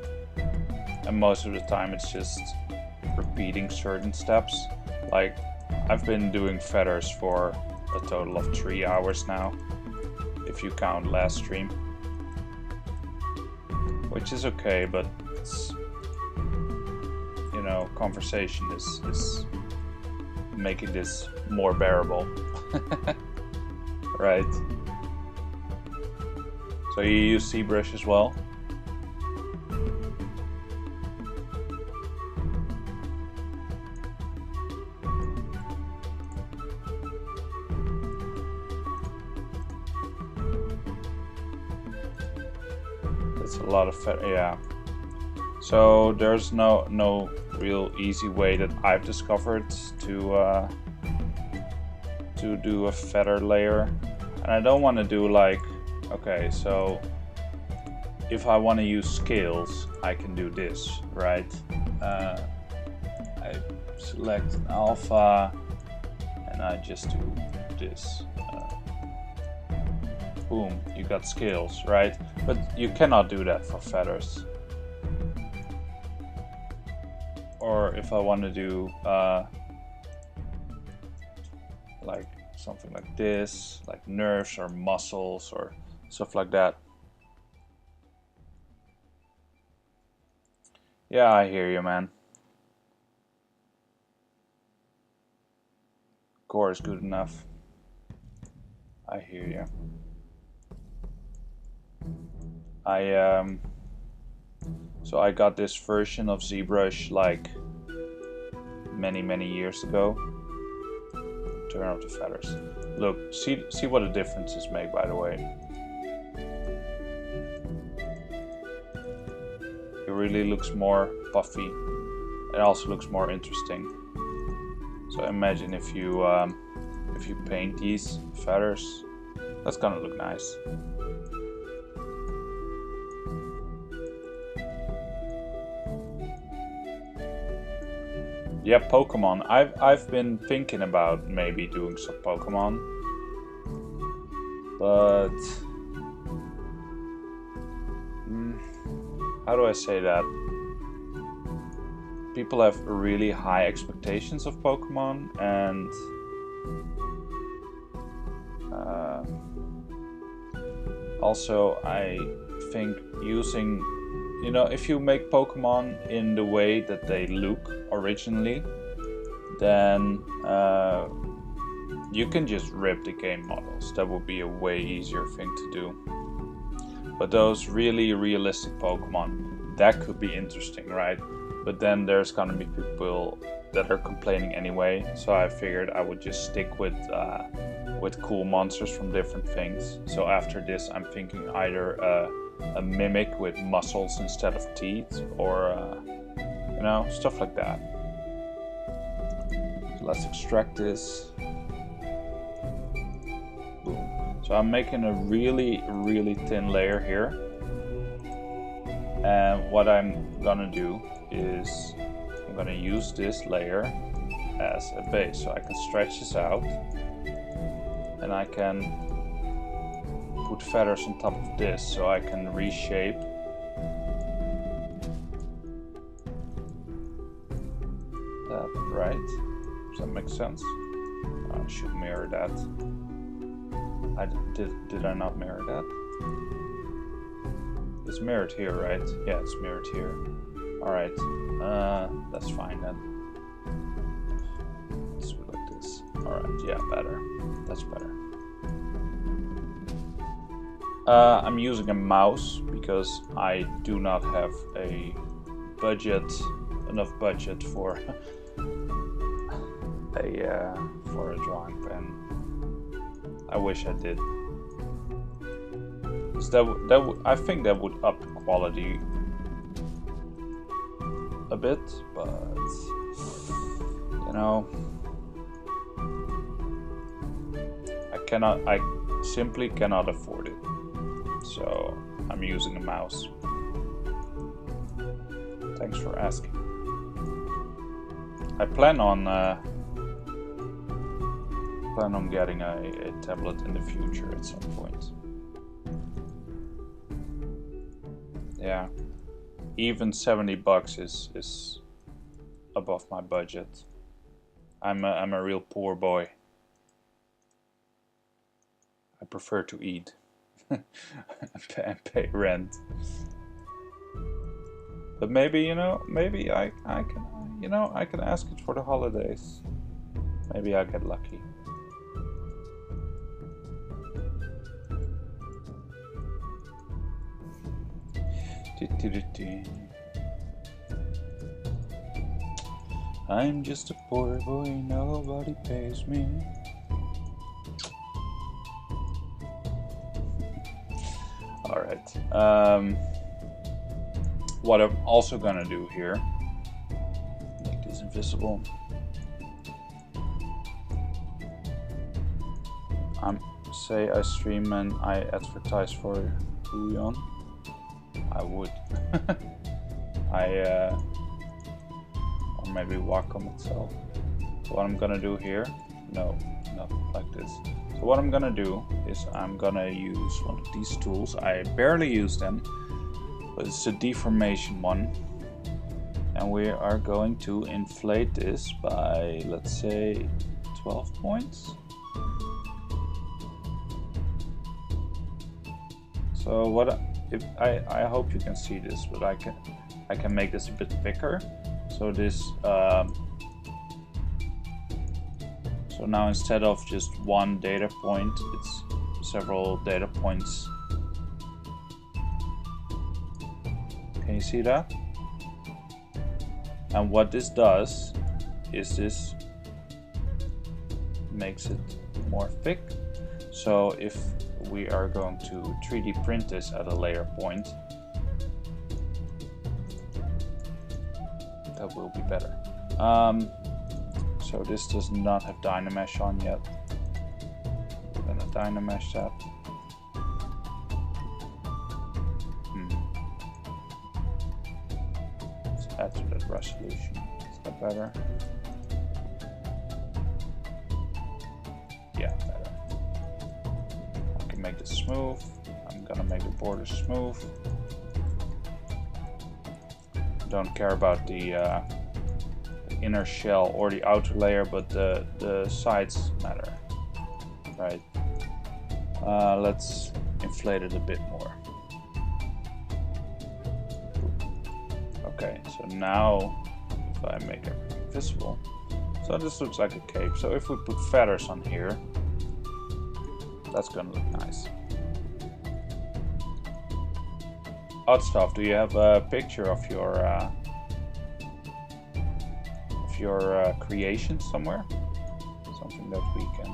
And most of the time it's just repeating certain steps. Like, I've been doing feathers for a total of 3 hours now, if you count last stream. Which is okay, but it's, you know, conversation is making this more bearable. Right? So you use ZBrush as well? A lot of yeah. So there's no real easy way that I've discovered to do a feather layer, and I don't want to do like, okay, so if I want to use scales, I can do this, right? I select an alpha and I just do this. Boom, you got scales, right? But you cannot do that for feathers. Or if I want to do like something like this, like nerves or muscles or stuff like that. Yeah, I hear you, man. Core is good enough. I hear you. So I got this version of ZBrush like many years ago. Turn off the feathers. Look, see what the differences make, by the way. It really looks more puffy. It also looks more interesting. So imagine if you paint these feathers, that's gonna look nice. Yeah, Pokemon. I've been thinking about maybe doing some Pokemon, but how do I say that? People have really high expectations of Pokemon, and also I think using, you know, if you make Pokemon in the way that they look originally, then you can just rip the game models. That would be a way easier thing to do. But those really realistic Pokemon, that could be interesting, right? But then there's gonna be people that are complaining anyway, so I figured I would just stick with cool monsters from different things. So after this, I'm thinking either a mimic with muscles instead of teeth, or You know, stuff like that. So let's extract this. Boom. So I'm making a really thin layer here. And what I'm gonna do is I'm gonna use this layer as a base. So I can stretch this out and I can put feathers on top of this so I can reshape that, right? Does that make sense? I should mirror that. Did I not mirror that? It's mirrored here, right? Yeah, it's mirrored here. Alright, that's fine then. Let's do it like this. Alright, yeah, better. That's better. I'm using a mouse because I do not have a enough budget for a drawing pen. I wish I did. So I think that would up the quality a bit, but you know, I simply cannot afford it. So I'm using a mouse. Thanks for asking. I plan on getting a tablet in the future at some point. Yeah, even $70 is above my budget. I'm a real poor boy. I prefer to eat and pay rent. But maybe, you know, maybe I can, you know, I can ask it for the holidays. Maybe I'll get lucky. I'm just a poor boy, nobody pays me. Alright, what I'm also gonna do here, make this invisible. Say I stream and I advertise for Bouillon. I would. Or maybe Wacom itself. So what I'm gonna do here, no, not like this. So what I'm gonna do is I'm gonna use one of these tools. I barely use them, but it's a deformation one. And we are going to inflate this by, let's say, 12 points. So what if I hope you can see this, but I can make this a bit thicker. So this so now instead of just one data point, it's several data points. Can you see that? And what this does is this makes it more thick. So if we are going to 3D print this at a layer point, that will be better. So this does not have Dynamesh on yet. I'm gonna Dynamesh that. Let's add to that resolution. Is that better? Yeah, better. I can make this smooth. I'm gonna make the border smooth. Don't care about the inner shell or the outer layer, but the sides matter, right? Let's inflate it a bit more. Okay, so now if I make it visible, so this looks like a cape. So if we put feathers on here, that's gonna look nice. Odd stuff, do you have a picture of your creation somewhere? Something that we can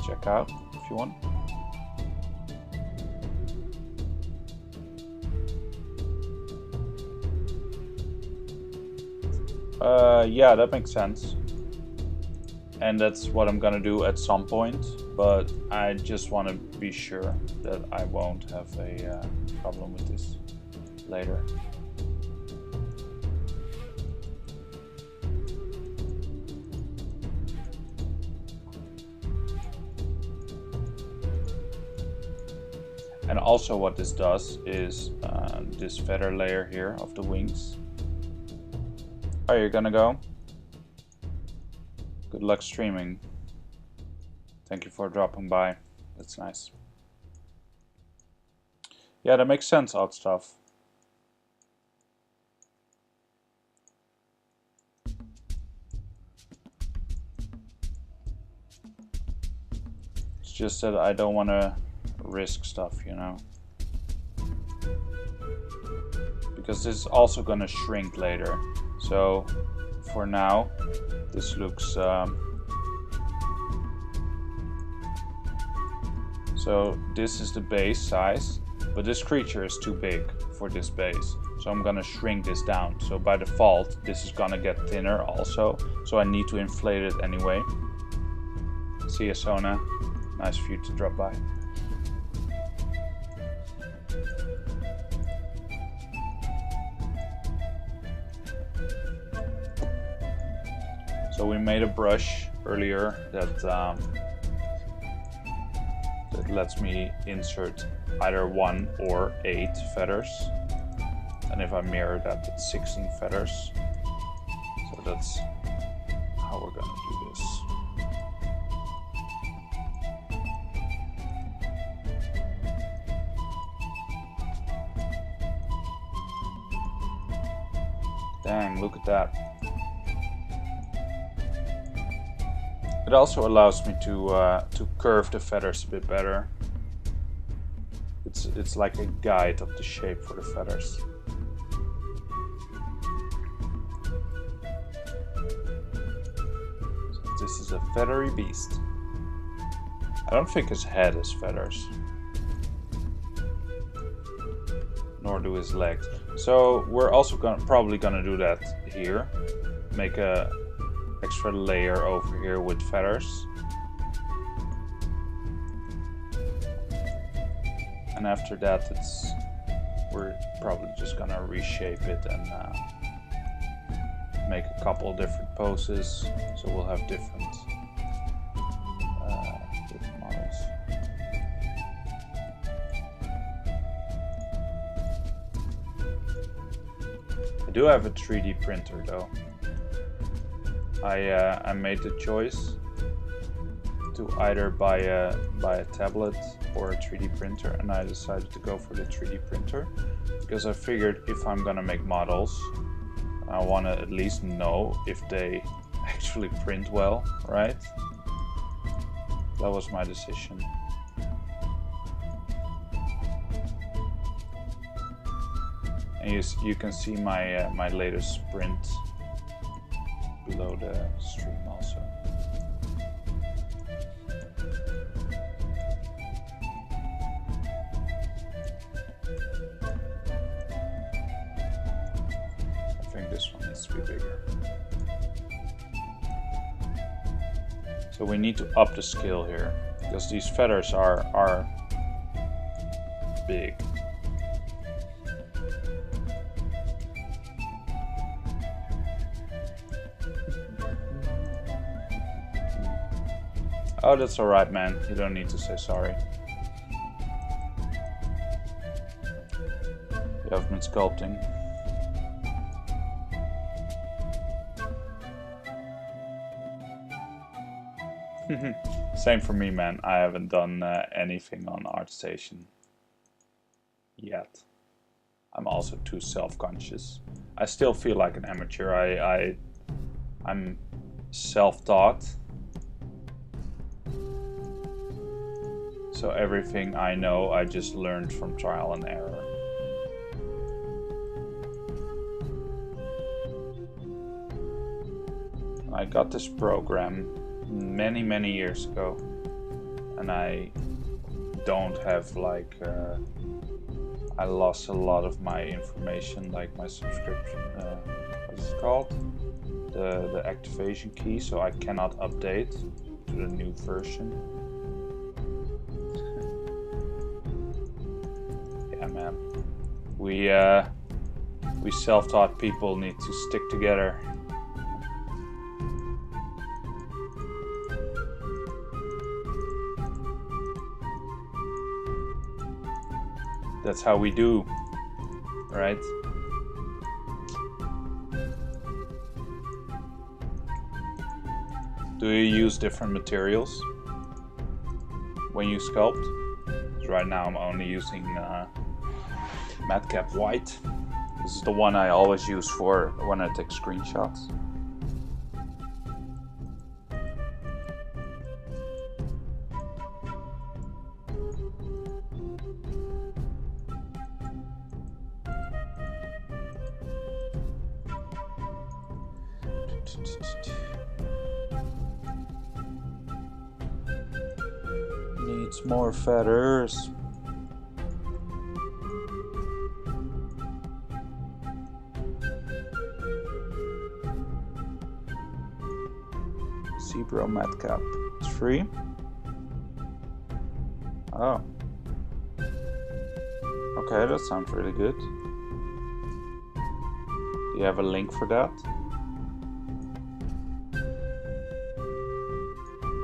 check out if you want. Yeah, that makes sense. And that's what I'm gonna do at some point, but I just want to be sure that I won't have a problem with this later. And also what this does is this feather layer here of the wings. Oh, you're gonna go? Good luck streaming. Thank you for dropping by. That's nice. Yeah, that makes sense, odd stuff. It's just that I don't want to risk stuff, you know. Because this is also gonna shrink later. So for now, this looks so this is the base size, but this creature is too big for this base, so I'm gonna shrink this down. So by default this is gonna get thinner also, so I need to inflate it anyway. See ya, Sona, nice for you to drop by. So we made a brush earlier that lets me insert either 1 or 8 feathers, and if I mirror that, it's 16 feathers. So that's how we're gonna do this. Dang, look at that. It also allows me to curve the feathers a bit better. It's like a guide of the shape for the feathers. So this is a feathery beast. I don't think his head has feathers, nor do his legs. So we're also probably gonna do that here. Make a extra layer over here with feathers, and after that we're probably just gonna reshape it and make a couple different poses, so we'll have different models. I do have a 3D printer though. I made the choice to either buy a tablet or a 3D printer, and I decided to go for the 3D printer because I figured if I'm gonna make models, I want to at least know if they actually print well, right? That was my decision. And you can see my my latest print below the stream also. I think this one needs to be bigger. So we need to up the scale here because these feathers are big. Oh, that's alright, man. You don't need to say sorry. You have been sculpting. Same for me, man. I haven't done anything on ArtStation yet. I'm also too self-conscious. I still feel like an amateur. I'm self-taught. So everything I know, I just learned from trial and error. I got this program many years ago, and I don't have like I lost a lot of my information, like my subscription, what's it called? The activation key, so I cannot update to the new version. Yeah, man. We self-taught people need to stick together. That's how we do, right? Do you use different materials when you sculpt? Right now I'm only using Madcap White. This is the one I always use for when I take screenshots. Needs more feathers. ZBrush Madcap. It's free. Oh. Okay, that sounds really good. Do you have a link for that?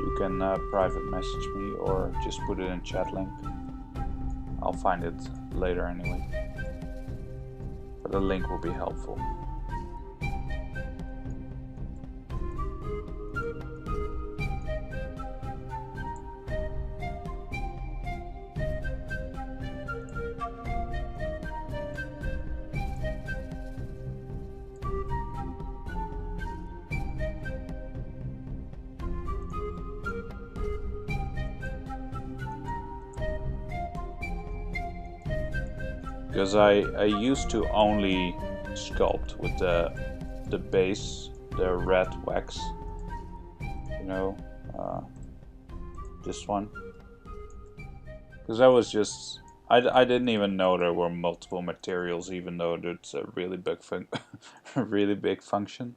You can private message me or just put it in chat link. I'll find it later anyway. But the link will be helpful. Because I used to only sculpt with the base, the red wax, you know, this one. Because I was just, I didn't even know there were multiple materials, even though it's a really big really big function.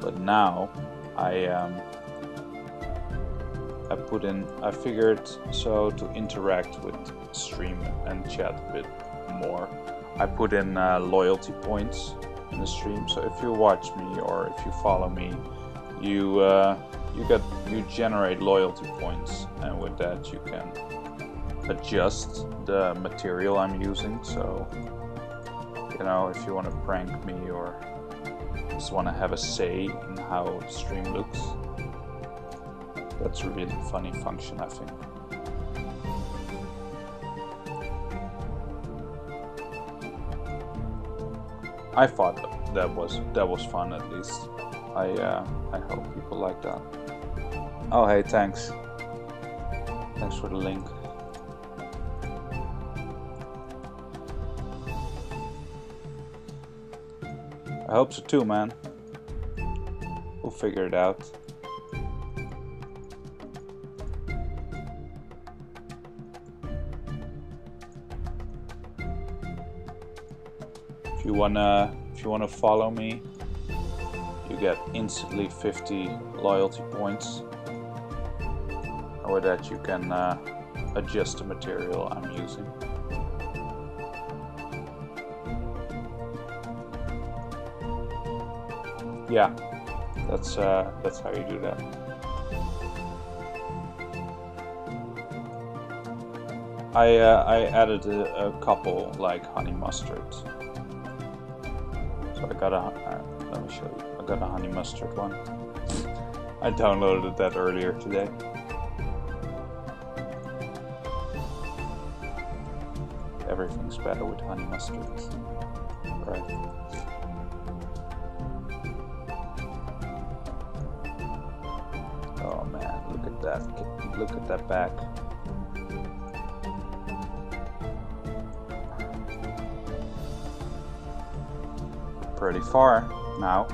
But now I figured so to interact with stream and chat a bit more, I put in loyalty points in the stream. So if you watch me or if you follow me, you generate loyalty points, and with that you can adjust the material I'm using. So you know, if you want to prank me or just want to have a say in how the stream looks. That's a really funny function, I think. I thought that was fun, at least. I hope people like that. Oh hey, thanks. Thanks for the link. I hope so too, man. We'll figure it out. If you wanna follow me, you get instantly 50 loyalty points. And with that you can adjust the material I'm using. Yeah, that's how you do that. I added a couple, like honey mustard. So I got let me show you. I got a honey mustard one. I downloaded that earlier today. Everything's better with honey mustard, right? Oh man, look at that. Look at that back. Pretty far now.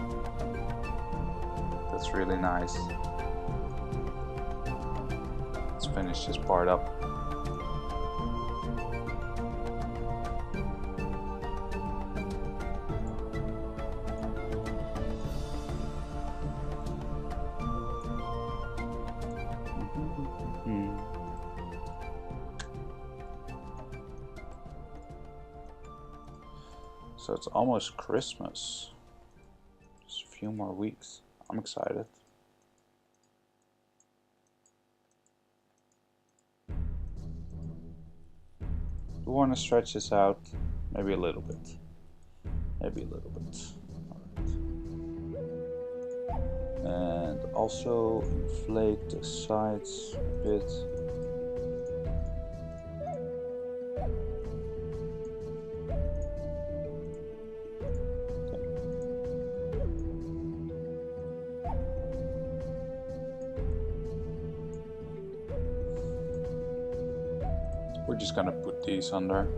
That's really nice. Let's finish this part up. So it's almost Christmas. Just a few more weeks. I'm excited. We want to stretch this out maybe a little bit. Maybe a little bit. Alright. And also inflate the sides a bit. We're just gonna put these under.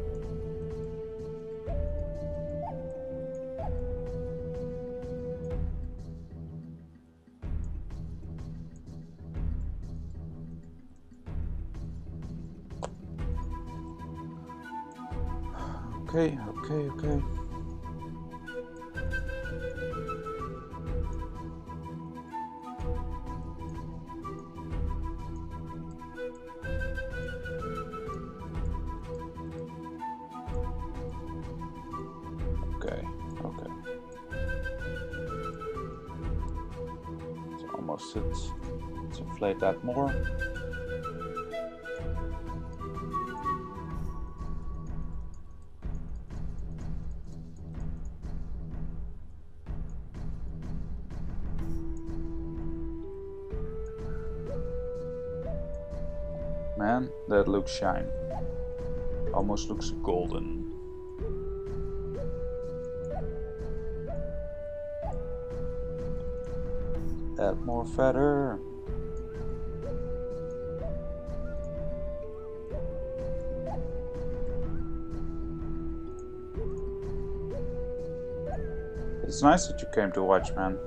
Okay. Okay. It's almost it. Let's inflate that more. Man, that looks shiny. Almost looks golden. Add more feather. It's nice that you came to watch, man.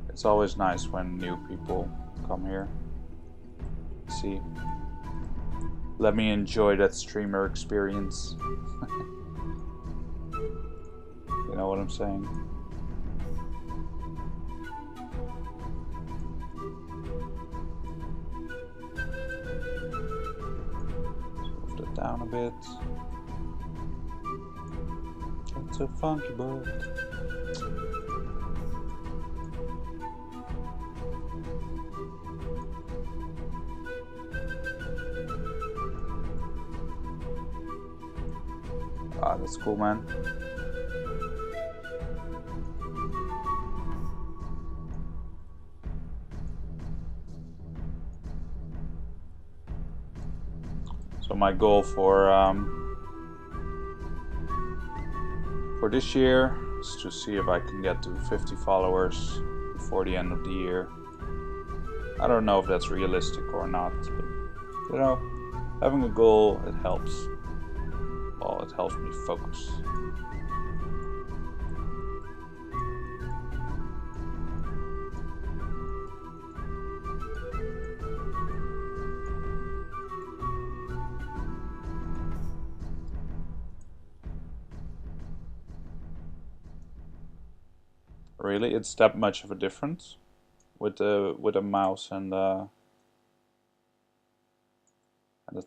It's always nice when new people come here. See, let me enjoy that streamer experience. You know what I'm saying? Move that down a bit. It's a funky bird. Ah, that's cool, man. So my goal for this year is to see if I can get to 50 followers before the end of the year. I don't know if that's realistic or not, but you know, having a goal, it helps. Well, it helps me focus. Really, it's that much of a difference with a mouse and the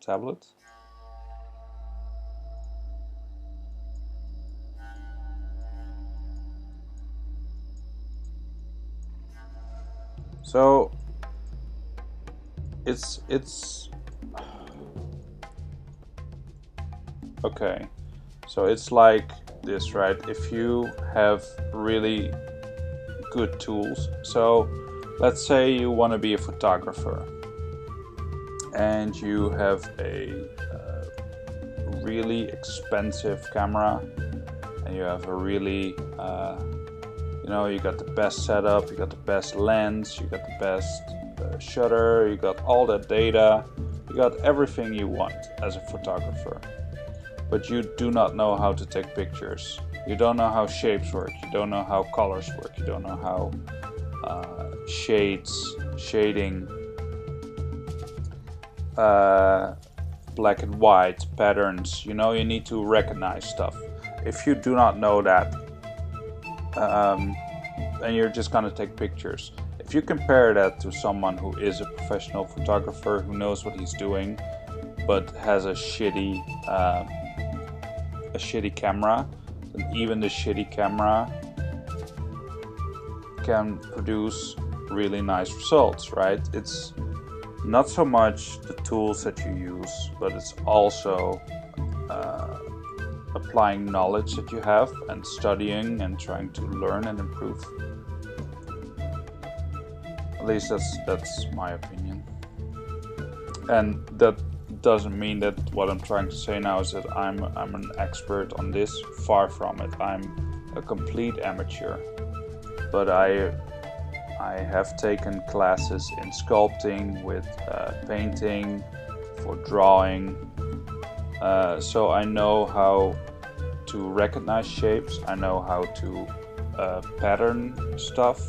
tablet. So it's okay. So it's like this, right? If you have really good tools. So let's say you want to be a photographer and you have a really expensive camera and you have a really You know, you got the best setup, you got the best lens, you got the best shutter, you got all that data, you got everything you want as a photographer. But you do not know how to take pictures. You don't know how shapes work, you don't know how colors work, you don't know how shading, black and white, patterns. You know, you need to recognize stuff. If you do not know that, and you're just gonna take pictures. If you compare that to someone who is a professional photographer, who knows what he's doing, but has a shitty camera, then even the shitty camera can produce really nice results, right? It's not so much the tools that you use, but it's also applying knowledge that you have and studying and trying to learn and improve. At least that's my opinion. And that doesn't mean that what I'm trying to say now is that I'm an expert on this. Far from it. I'm a complete amateur. But I have taken classes in sculpting, with painting, for drawing. So I know how to recognize shapes. I know how to pattern stuff.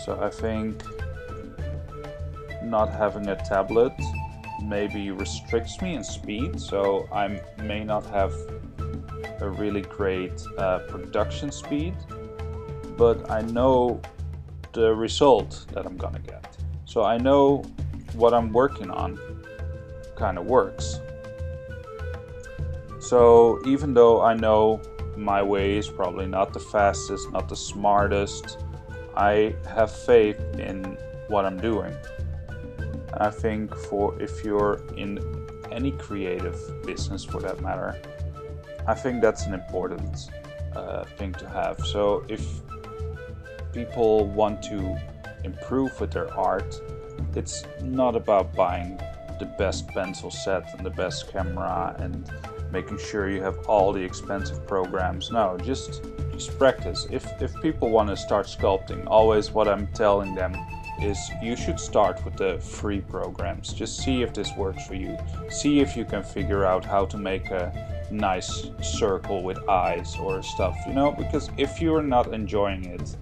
So I think not having a tablet maybe restricts me in speed, so I may not have a really great production speed, but I know the result that I'm gonna get. So I know what I'm working on kind of works. So even though I know my way is probably not the fastest, not the smartest, I have faith in what I'm doing. And I think if you're in any creative business for that matter, I think that's an important thing to have. So if people want to improve with their art, it's not about buying the best pencil set and the best camera and making sure you have all the expensive programs. No, just practice. If people want to start sculpting, always what I'm telling them is you should start with the free programs. Just see if this works for you. See if you can figure out how to make a nice circle with eyes or stuff, you know, because if you're not enjoying it,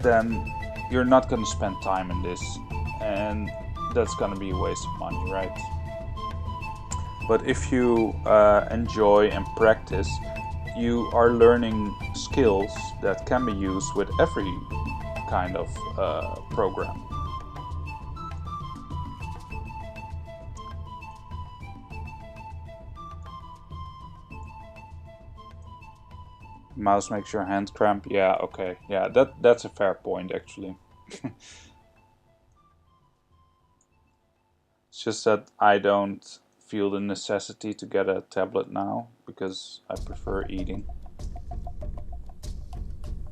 then you're not going to spend time in this, and that's going to be a waste of money, right? But if you enjoy and practice, you are learning skills that can be used with every kind of program. Mouse makes your hand cramp. Yeah, okay. Yeah, that's a fair point actually. It's just that I don't feel the necessity to get a tablet now because I prefer eating.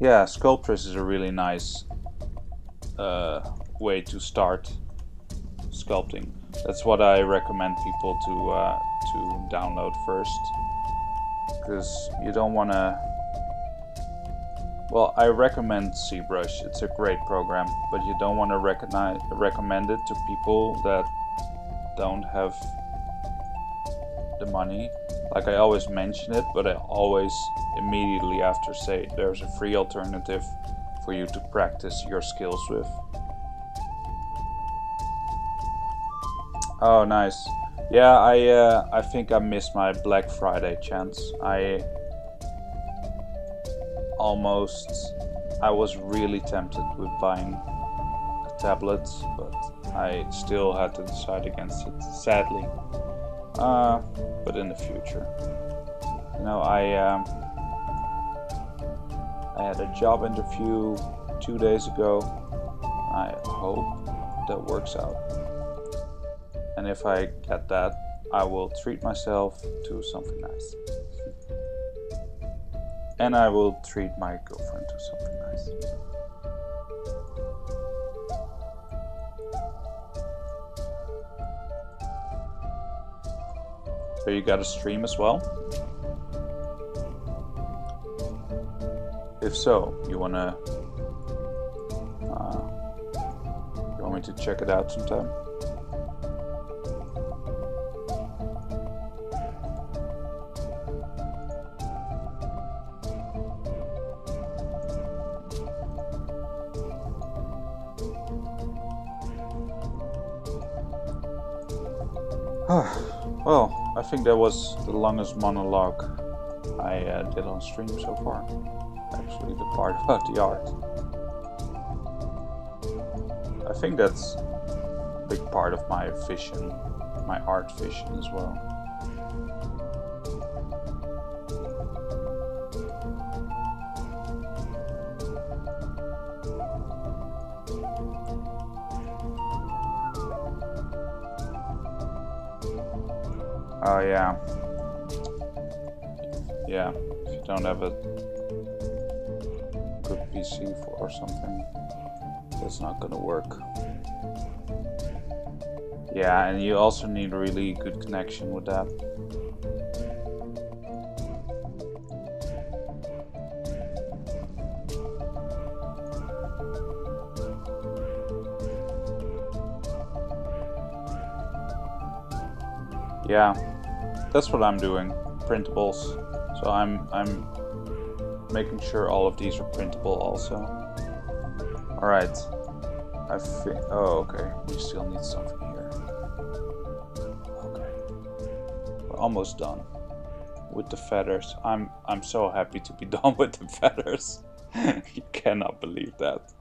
Yeah, Sculptress is a really nice way to start sculpting. That's what I recommend people to download first, because you don't want to. Well, I recommend ZBrush. It's a great program, but you don't want to recommend it to people that don't have the money. Like, I always mention it, but I always immediately after say there's a free alternative for you to practice your skills with. Oh, nice. Yeah, I think I missed my Black Friday chance. I was really tempted with buying a tablet, but I still had to decide against it, sadly. But in the future, you know, I had a job interview 2 days ago. I hope that works out, and if I get that, I will treat myself to something nice. And I will treat my girlfriend to something nice. So you got a stream as well? If so, you want me to check it out sometime? Well, I think that was the longest monologue I did on stream so far. Actually, the part about the art. I think that's a big part of my vision, my art vision as well. Oh yeah. Yeah, if you don't have a good PC or something, that's not gonna work. Yeah, and you also need a really good connection with that. Yeah, that's what I'm doing, printables. So I'm making sure all of these are printable also. All right, I think. Oh, okay. We still need something here. Okay, we're almost done with the feathers. I'm so happy to be done with the feathers. You cannot believe that.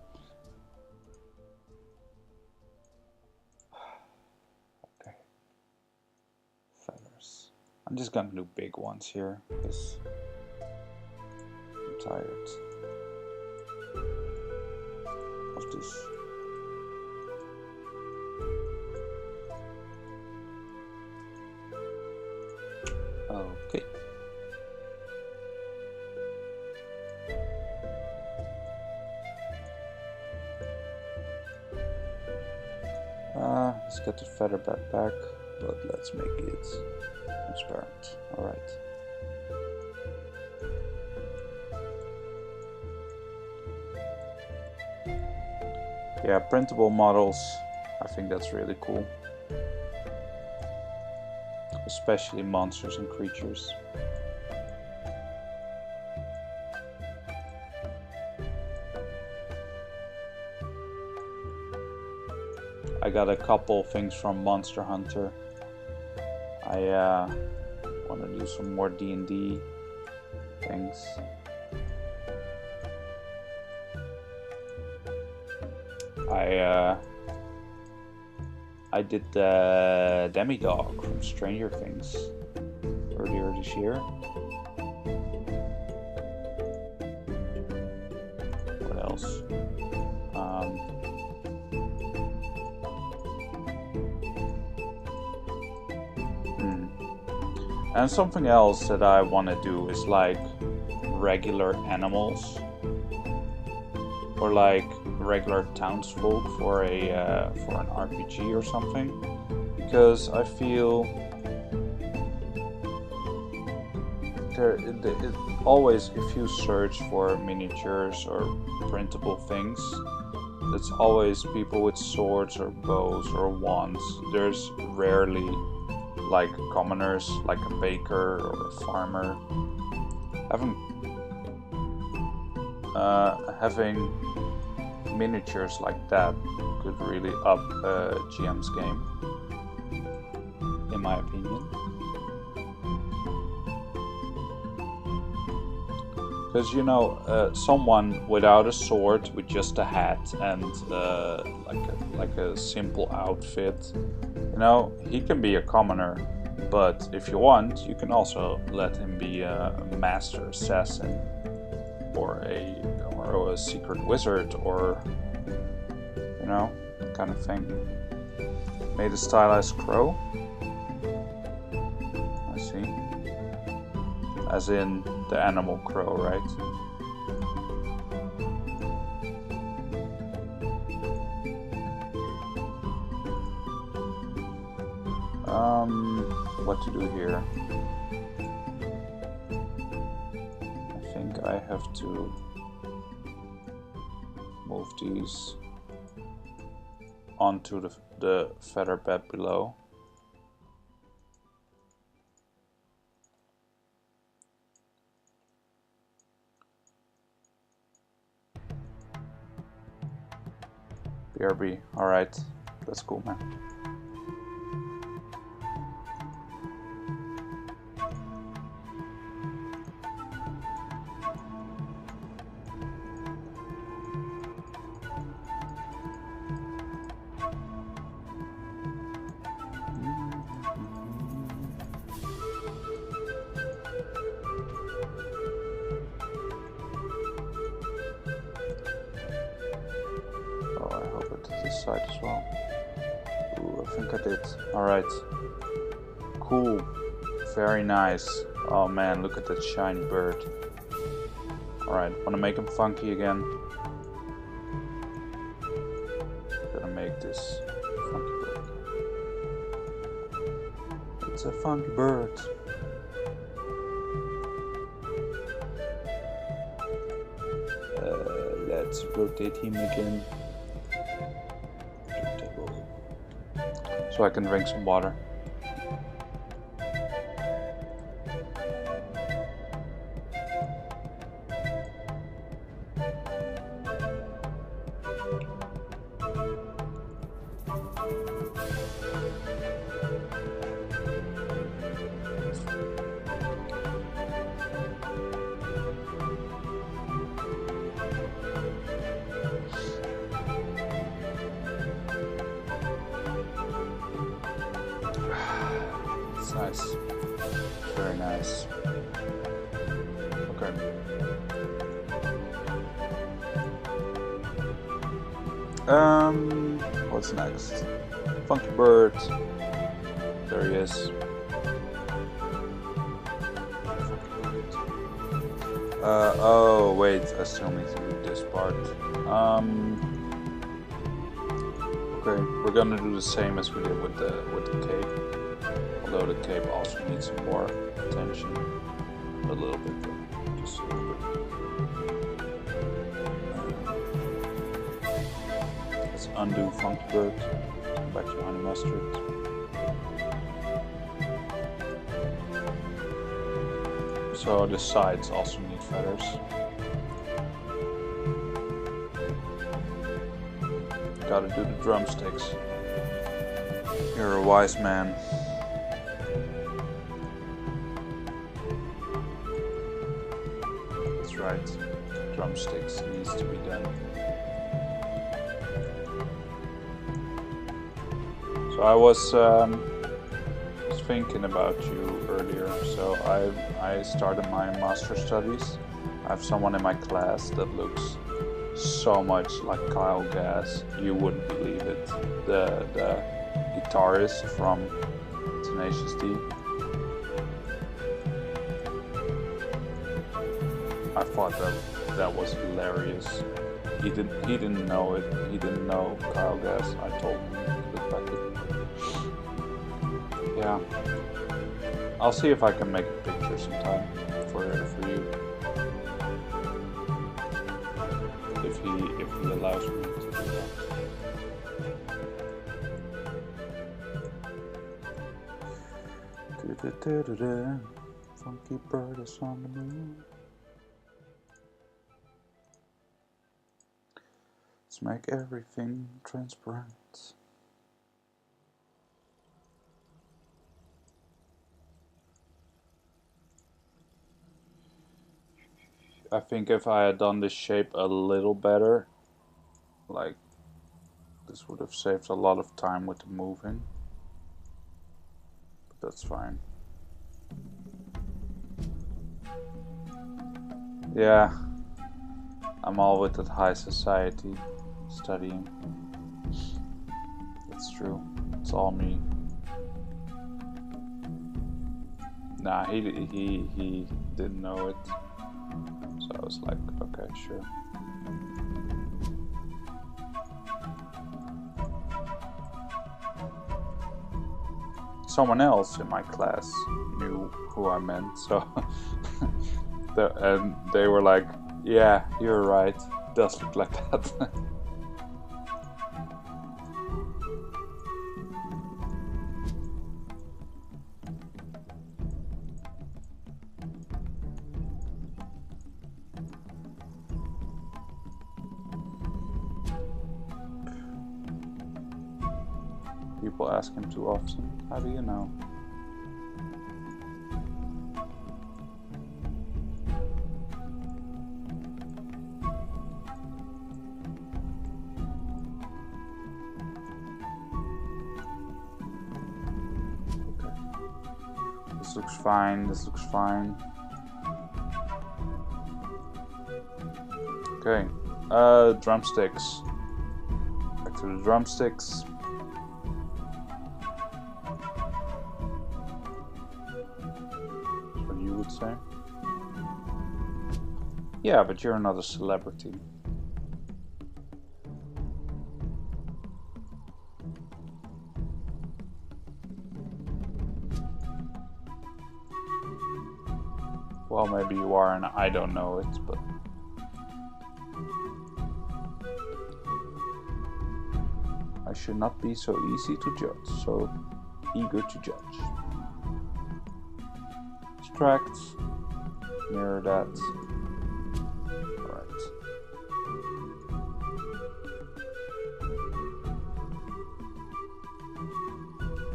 Okay, feathers. I'm just gonna do big ones here because I'm tired of this. Okay. Let's get the feather backpack, but let's make it transparent. All right. Yeah, printable models, I think that's really cool. Especially monsters and creatures. I got a couple things from Monster Hunter. I want to do some more D&D things. I did the Demidog from Stranger Things earlier this year. What else? And something else that I want to do is like regular animals, or like regular townsfolk for an RPG or something, because I feel always, if you search for miniatures or printable things, it's always people with swords or bows or wands. There's rarely like commoners, like a baker or a farmer. Having miniatures like that could really up GM's game, in my opinion. Because, you know, someone without a sword, with just a hat and like a simple outfit, you know, he can be a commoner. But if you want, you can also let him be a master assassin, or a secret wizard, or, you know, kind of thing. Made a stylized crow. I see. As in the animal crow, right? What to do here? I think I have to move these onto the feather bed below. BRB, alright, that's cool, man. Side as well. Ooh, I think I did. Alright. Cool. Very nice. Oh man, look at that shiny bird. Alright, wanna make him funky again. Gonna make this funky bird. It's a funky bird. Let's rotate him again. So I can drink some water. Nice. Very nice. Okay. What's next? Funky bird. There he is. Oh wait, I still need to do this part. Okay, we're gonna do the same as we did with the cape. Although the cape also needs some more attention. A little bit though. Just a little bit. Let's undo Funky Bird. Back to Honey Mustard. So the sides also need feathers. Gotta do the drumsticks. You're a wise man. That's right. Drumsticks needs to be done. So I was thinking about you earlier. So I started my master studies. I have someone in my class that looks so much like Kyle Gass, you wouldn't believe it. The guitarist from Tenacious D. I thought that was hilarious. He didn't know it. He didn't know Kyle Gass. I told him he looked like it. Yeah. I'll see if I can make a picture sometime for you. If he allows me to do that. Funky bird is on the moon. Let's make everything transparent. I think if I had done this shape a little better, like this would have saved a lot of time with the moving, but that's fine. Yeah, I'm all with that high society studying. That's true. It's all me. Nah, he didn't know it. So I was like, okay, sure. Someone else in my class knew who I meant, so and they were like, yeah, you're right. does look like that. People ask him too often. How do you know? Okay. This looks fine. This looks fine. Okay. Drumsticks. Back to the drumsticks. Say. Yeah, but you're not a celebrity. Well, maybe you are, and I don't know it, but I should not be so easy to judge, so eager to judge. Extract, mirror that. Alright.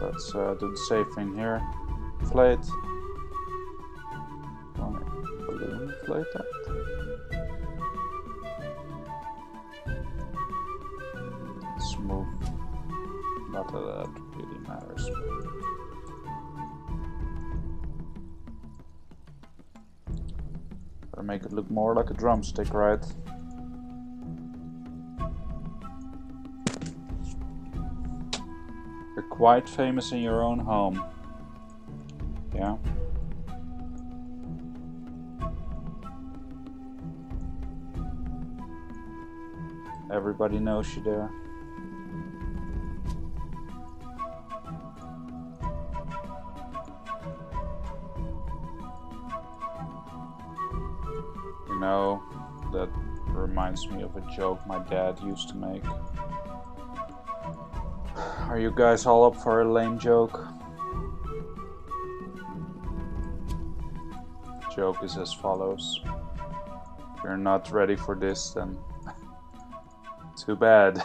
Let's do the same thing here. Inflate. Balloon inflate that. Smooth. Not that that really matters. Better make it look more like a drumstick, right? You're quite famous in your own home. Yeah. Everybody knows you there. You know, that reminds me of a joke my dad used to make. Are you guys all up for a lame joke? The joke is as follows. If you're not ready for this, then too bad.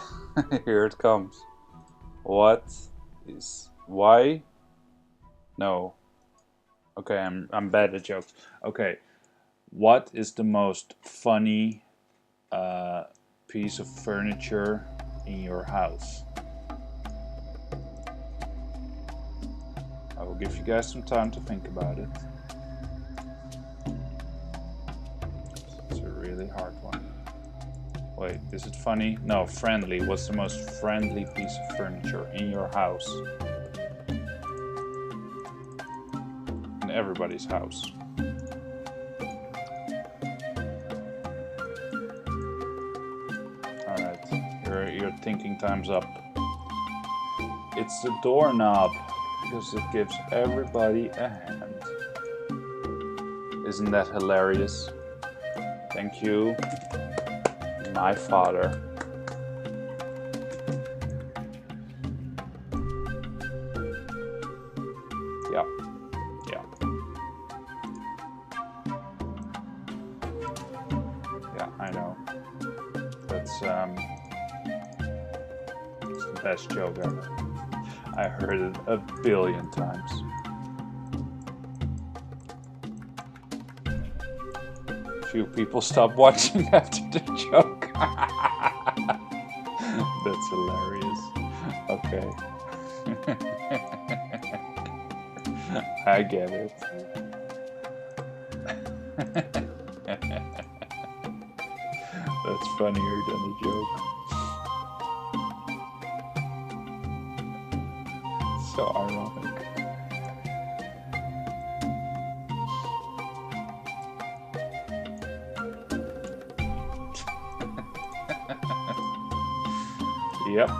Here it comes. Why? No. Okay, I'm bad at jokes. Okay. What is the most funny piece of furniture in your house? I will give you guys some time to think about it. It's a really hard one. Wait, is it funny? No, friendly. What's the most friendly piece of furniture in your house? In everybody's house. Alright, your thinking time's up. It's the doorknob, because it gives everybody a hand. Isn't that hilarious? Thank you, my father. Yeah. Yeah, I know. That's it's the best joke ever. I heard it a billion times. Few people stop watching after the joke. That's hilarious. Okay. I get it. That's funnier than a joke. So ironic. Yep.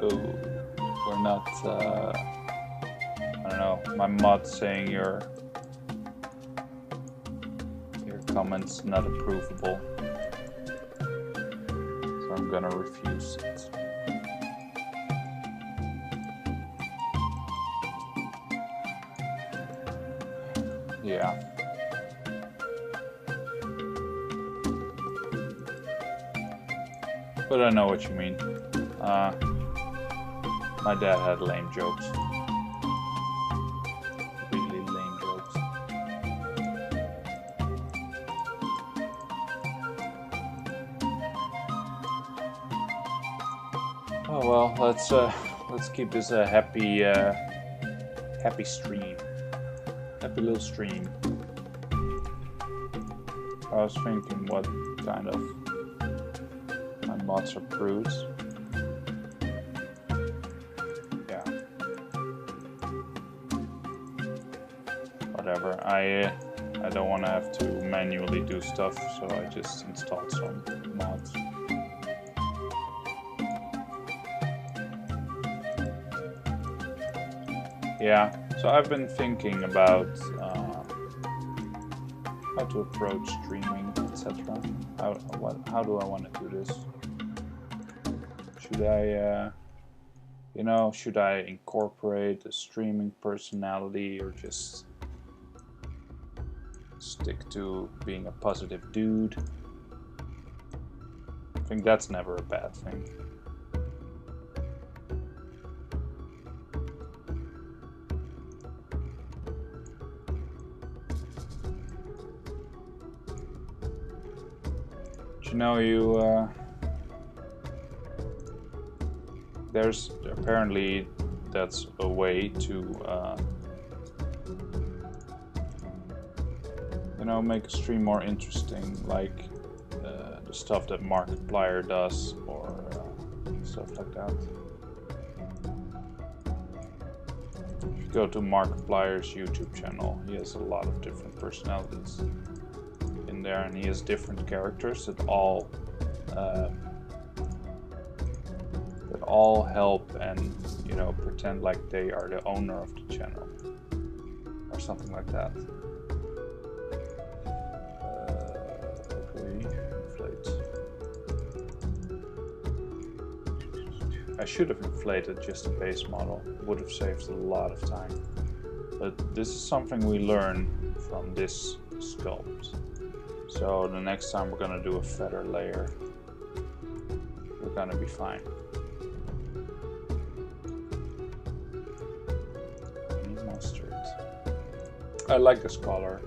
Oh, we're not I don't know, my mod saying your comments not approvable. So I'm gonna refuse it. Yeah. But I know what you mean. My dad had lame jokes. Really lame jokes. Oh well, let's keep this a happy happy stream. Happy little stream. I was thinking what kind of my mods are prudes. Yeah. Whatever. I don't want to have to manually do stuff, so I just installed some mods. Yeah. So I've been thinking about how to approach streaming, etc. How do I want to do this? Should I, you know, should I incorporate a streaming personality or just stick to being a positive dude? I think that's never a bad thing. You know, there's apparently that's a way to you know, make a stream more interesting, like the stuff that Markiplier does or stuff like that. If you go to Markiplier's YouTube channel, he has a lot of different personalities in there, and he has different characters that all help and, you know, pretend like they are the owner of the channel or something like that. Okay, inflate. I should have inflated just a base model. Would have saved a lot of time. But this is something we learn from this sculpt. So the next time we're gonna do a feather layer, we're gonna be fine. Mustard. I like this color.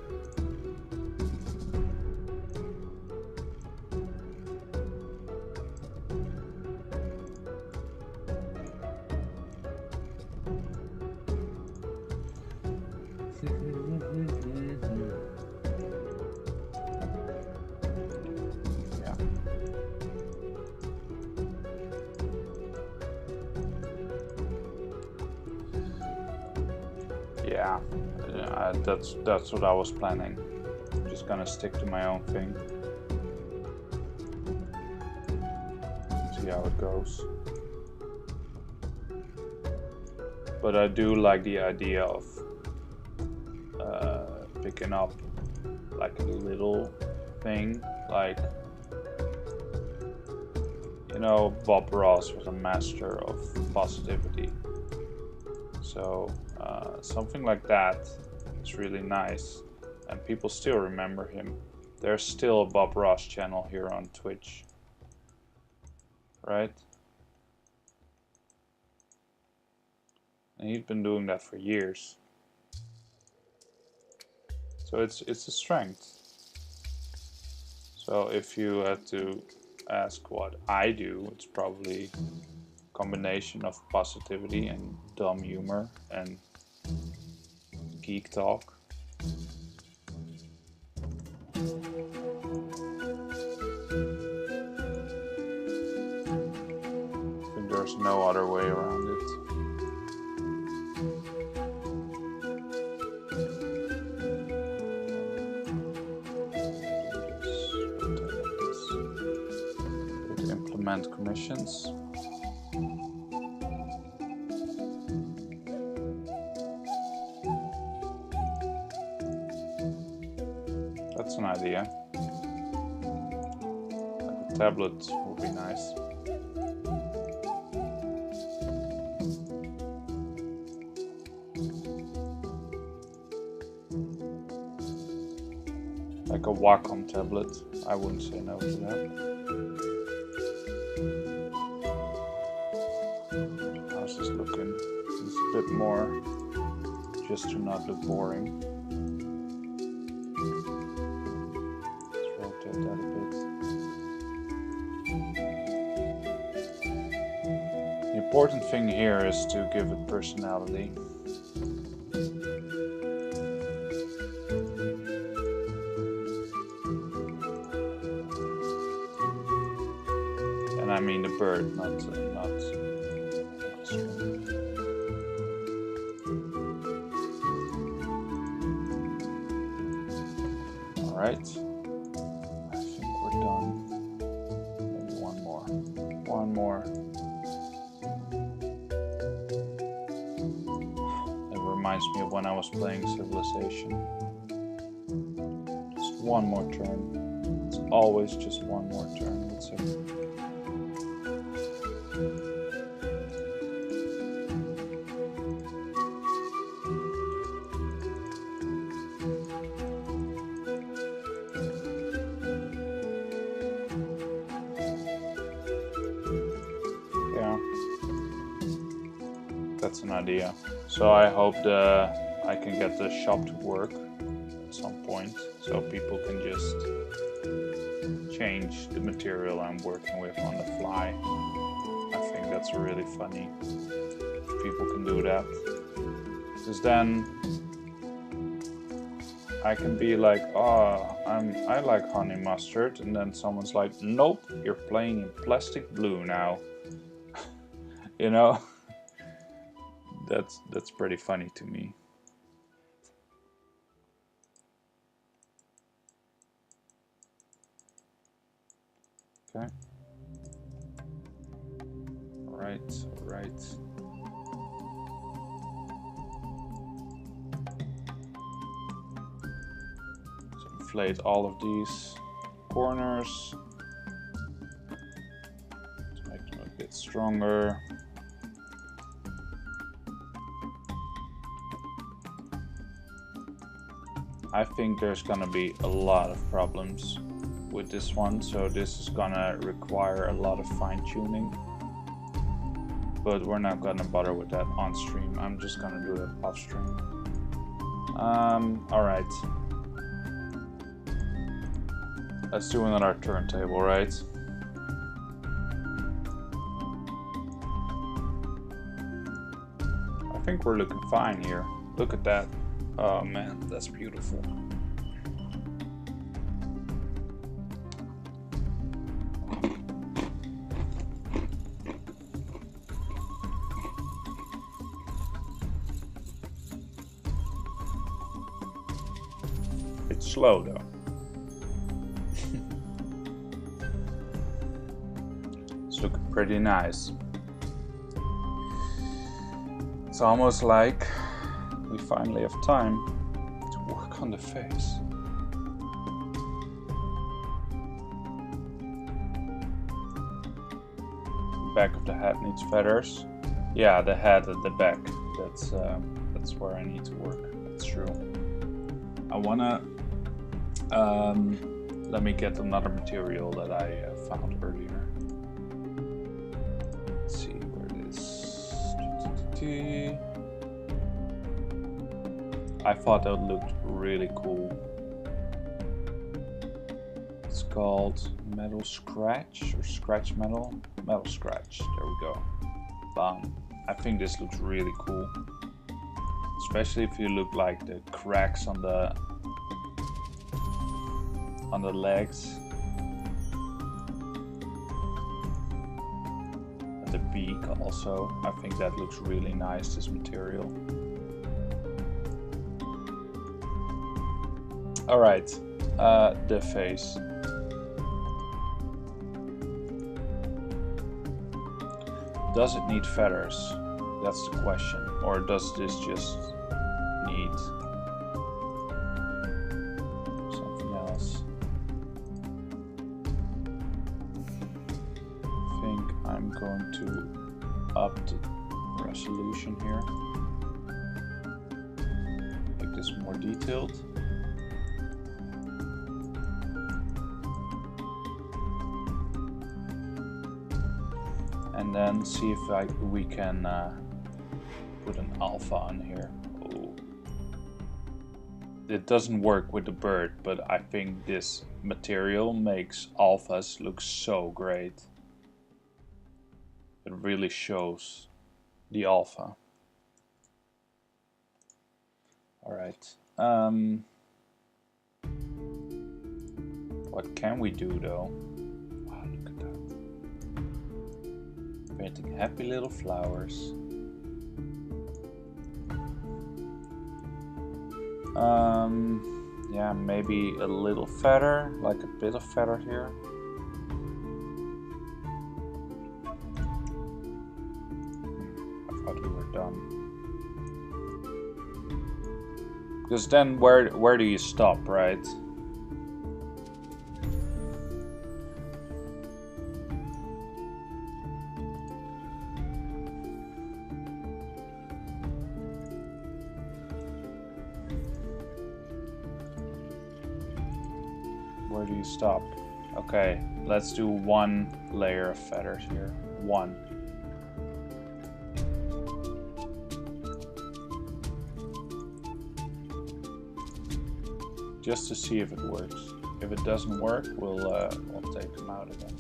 Yeah, that's what I was planning. I'm just gonna stick to my own thing. See how it goes. But I do like the idea of picking up like a little thing, like, you know, Bob Ross was a master of positivity. So something like that is really nice, and people still remember him. There's still a Bob Ross channel here on Twitch, right? And he's been doing that for years. So it's a strength. So if you had to ask what I do, it's probably a combination of positivity and dumb humor and geek talk. I think there's no other way around it. Implement commissions. That's an idea. A tablet would be nice. Like a Wacom tablet, I wouldn't say no to that. How's this looking? It's a bit more, just to not look boring. Let's rotate that a bit. The important thing here is to give it personality. I mean the bird, not string. All right, I think we're done. Maybe one more. It reminds me of when I was playing Civilization. Just one more turn. It's always just one more turn. That's it. That's an idea. So I hope I can get the shop to work at some point, so people can just change the material I'm working with on the fly. I think that's really funny. People can do that, because then I can be like, oh, I like honey mustard, and then someone's like, nope, you're playing in plastic blue now. You know. That's pretty funny to me. Okay. All right. So inflate all of these corners to make them a bit stronger. I think there's gonna be a lot of problems with this one, so this is gonna require a lot of fine-tuning, but we're not gonna bother with that on stream. I'm just gonna do that off stream. All right, let's do another turntable, right? I think we're looking fine here. Look at that. Oh man, that's beautiful. It's slow though. It's looking pretty nice. It's almost like we finally have time to work on the face. The back of the hat needs feathers. Yeah, the head at the back. That's where I need to work. That's true. I wanna let me get another material that I found earlier. Let's see where it is. I thought that looked really cool. It's called Metal Scratch or Scratch Metal? Metal Scratch, there we go. Bam. I think this looks really cool. Especially if you look like the cracks on the legs. And the beak also. I think that looks really nice, this material. Alright, the face. Does it need feathers? That's the question. Or does this just need something else? going to up the resolution here. Make this more detailed. And then see if we can put an alpha on here. Oh. It doesn't work with the bird, but I think this material makes alphas look so great. It really shows the alpha. Alright. What can we do though? Wow, look at that. Painting happy little flowers. Yeah, maybe a little feather, like a bit of feather here. I thought we were done. Because then where do you stop, right? Where do you stop? Okay, let's do one layer of feathers here. One. Just to see if it works. If it doesn't work, we'll take them out again.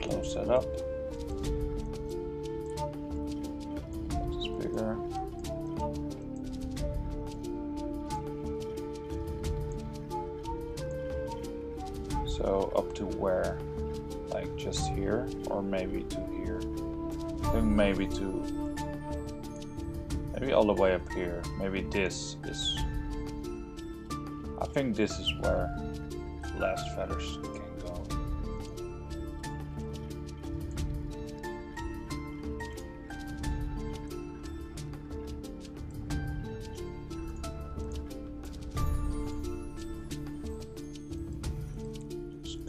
Close that up. Make this bigger. So up to where? Like just here, or maybe to here? I think maybe all the way up here. Maybe this is. I think this is where the last feathers can go.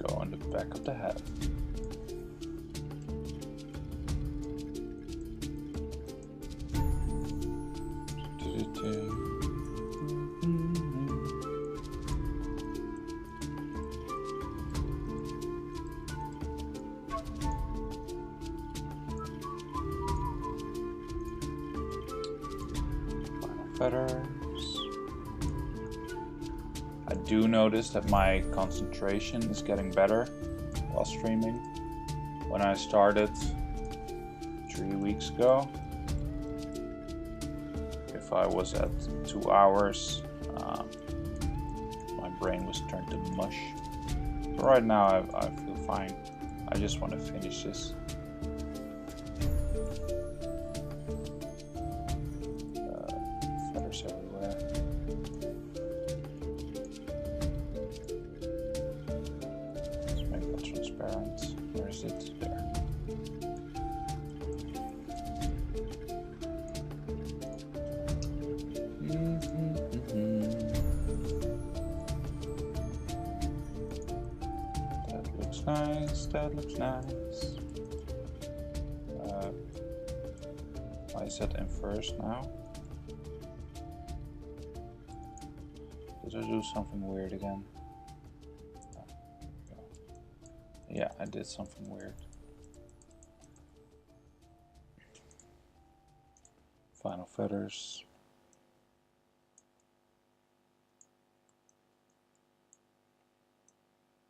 Go on the back of the head. Final feathers. I do notice that my concentration is getting better while streaming. When I started 3 weeks ago, if I was at 2 hours, my brain was turned to mush. So right now I feel fine. I just want to finish this. Feathers everywhere. Transparent. Where is it? There. That looks nice. That looks nice. Why is that in first now? Did I do something weird again? Yeah, I did something weird. Final feathers.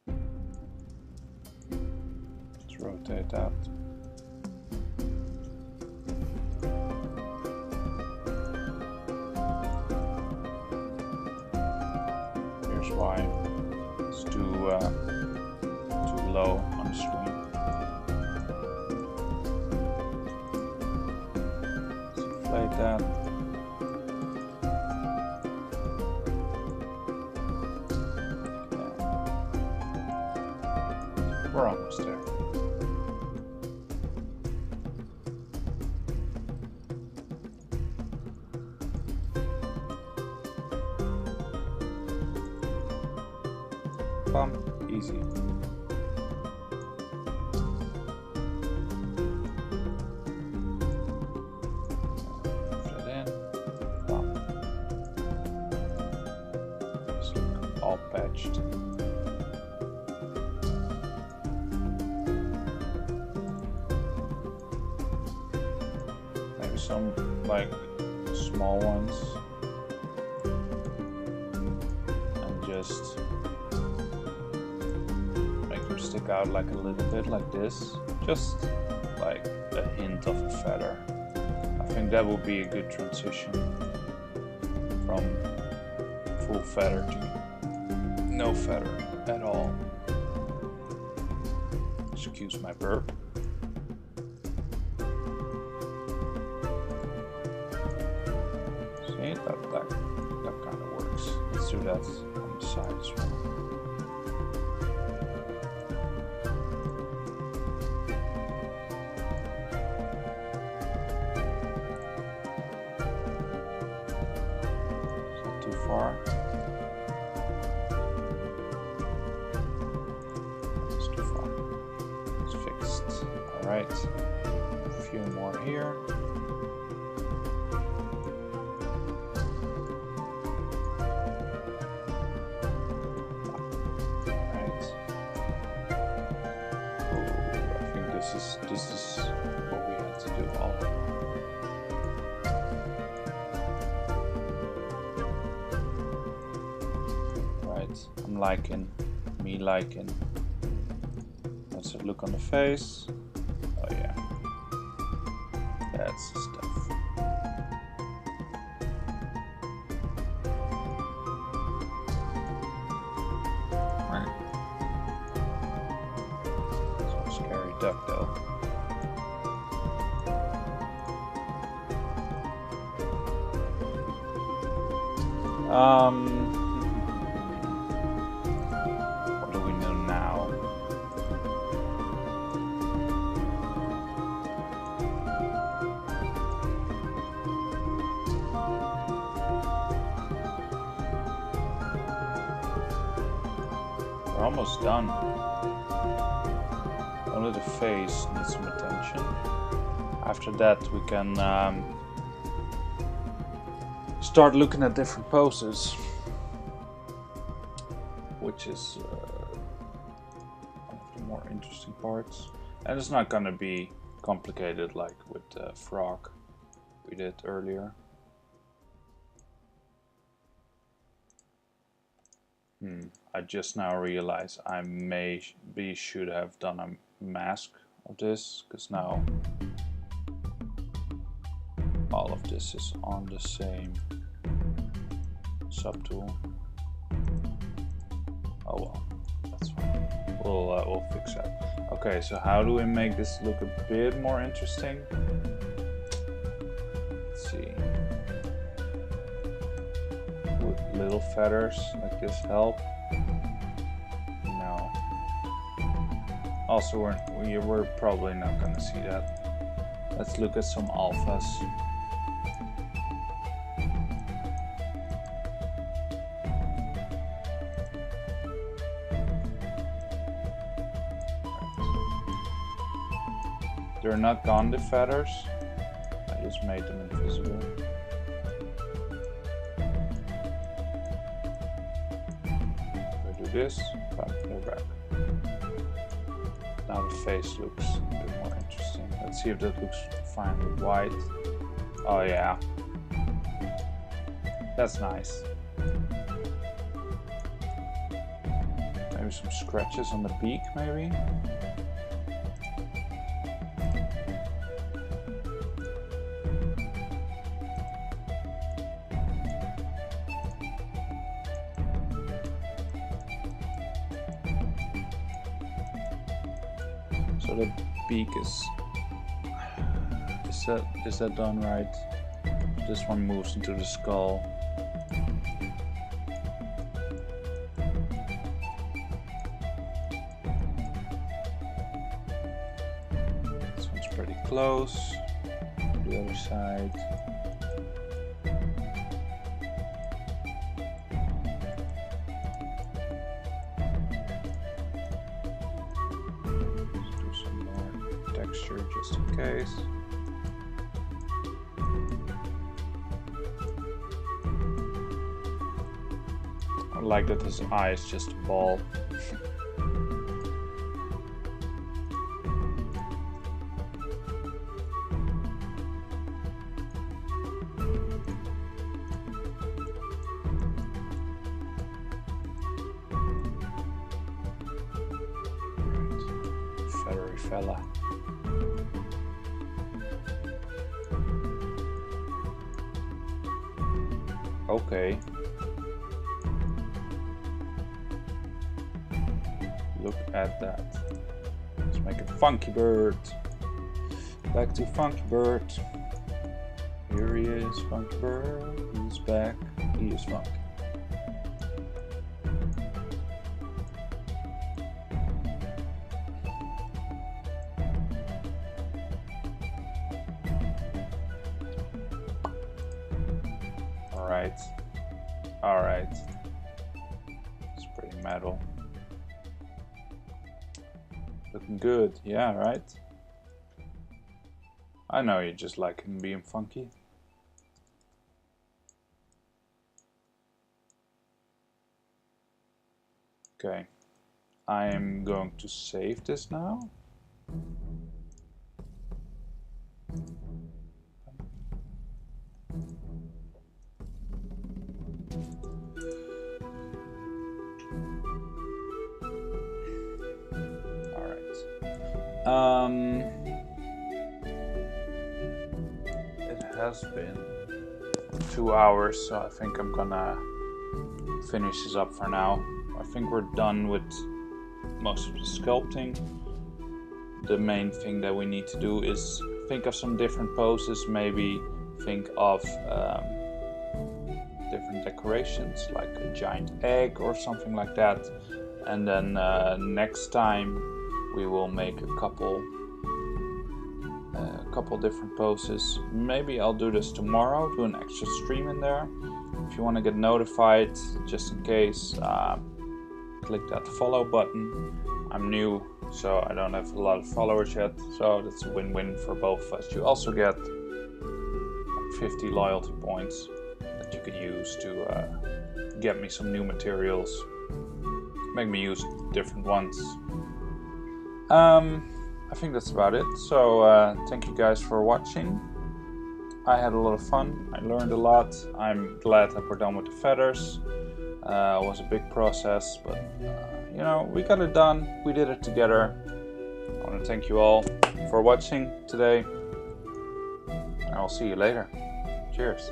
Let's rotate that. Here's why. It's too low on the screen. Let's inflate that. Okay. We're almost there. Bum, easy. Put that in. Bum. Just look all patched. Maybe some like small ones. And just stick out like a little bit like this, just like a hint of a feather. I think that would be a good transition from full feather to no feather at all. Excuse my burp. See, that kind of works. Let's do that on the side as well. It's too far. It's fixed. Alright. A few more here. Alright. I think this is what we had to do all along. I'm liking, me liking. Let's look on the face. Oh yeah, that's the stuff. Right. Some scary duck though. Almost done. Only the face needs some attention. After that we can start looking at different poses, which is one of the more interesting parts. And it's not gonna be complicated like with the frog we did earlier. I just now realized I should have done a mask of this, because now all of this is on the same subtool. Oh well, that's fine. We'll fix that. Okay, so how do we make this look a bit more interesting? Let's see. Would little feathers like this help? No. Also, we're probably not going to see that. Let's look at some alphas. They're not gone, the feathers. I just made them invisible. If I do this, they're back. Now the face looks a bit more interesting. Let's see if that looks fine with white. Oh yeah. That's nice. Maybe some scratches on the beak, maybe? So the beak is that done right? This one moves into the skull. This one's pretty close. The other side. picture just in case. I like that his eye is just a ball. Feathery fella. Okay. Look at that. Let's make a funky bird. Back to Funky Bird. Here he is, Funky Bird. He's back. He is funky. Alright. Alright. It's pretty metal. Looking good, yeah, right? I know you just like him being funky. Okay. I am going to save this now. It has been 2 hours, so I think I'm gonna finish this up for now. I think we're done with most of the sculpting. The main thing that we need to do is think of some different poses, maybe think of different decorations like a giant egg or something like that, and then next time we will make a couple different poses. Maybe I'll do this tomorrow, do an extra stream in there. If you want to get notified, just in case, click that follow button. I'm new, so I don't have a lot of followers yet, so that's a win-win for both of us. You also get 50 loyalty points that you can use to get me some new materials, make me use different ones. I think that's about it. So thank you guys for watching. I had a lot of fun. I learned a lot. I'm glad that we're done with the feathers. It was a big process, but you know, we got it done. We did it together. I want to thank you all for watching today. And I'll see you later. Cheers.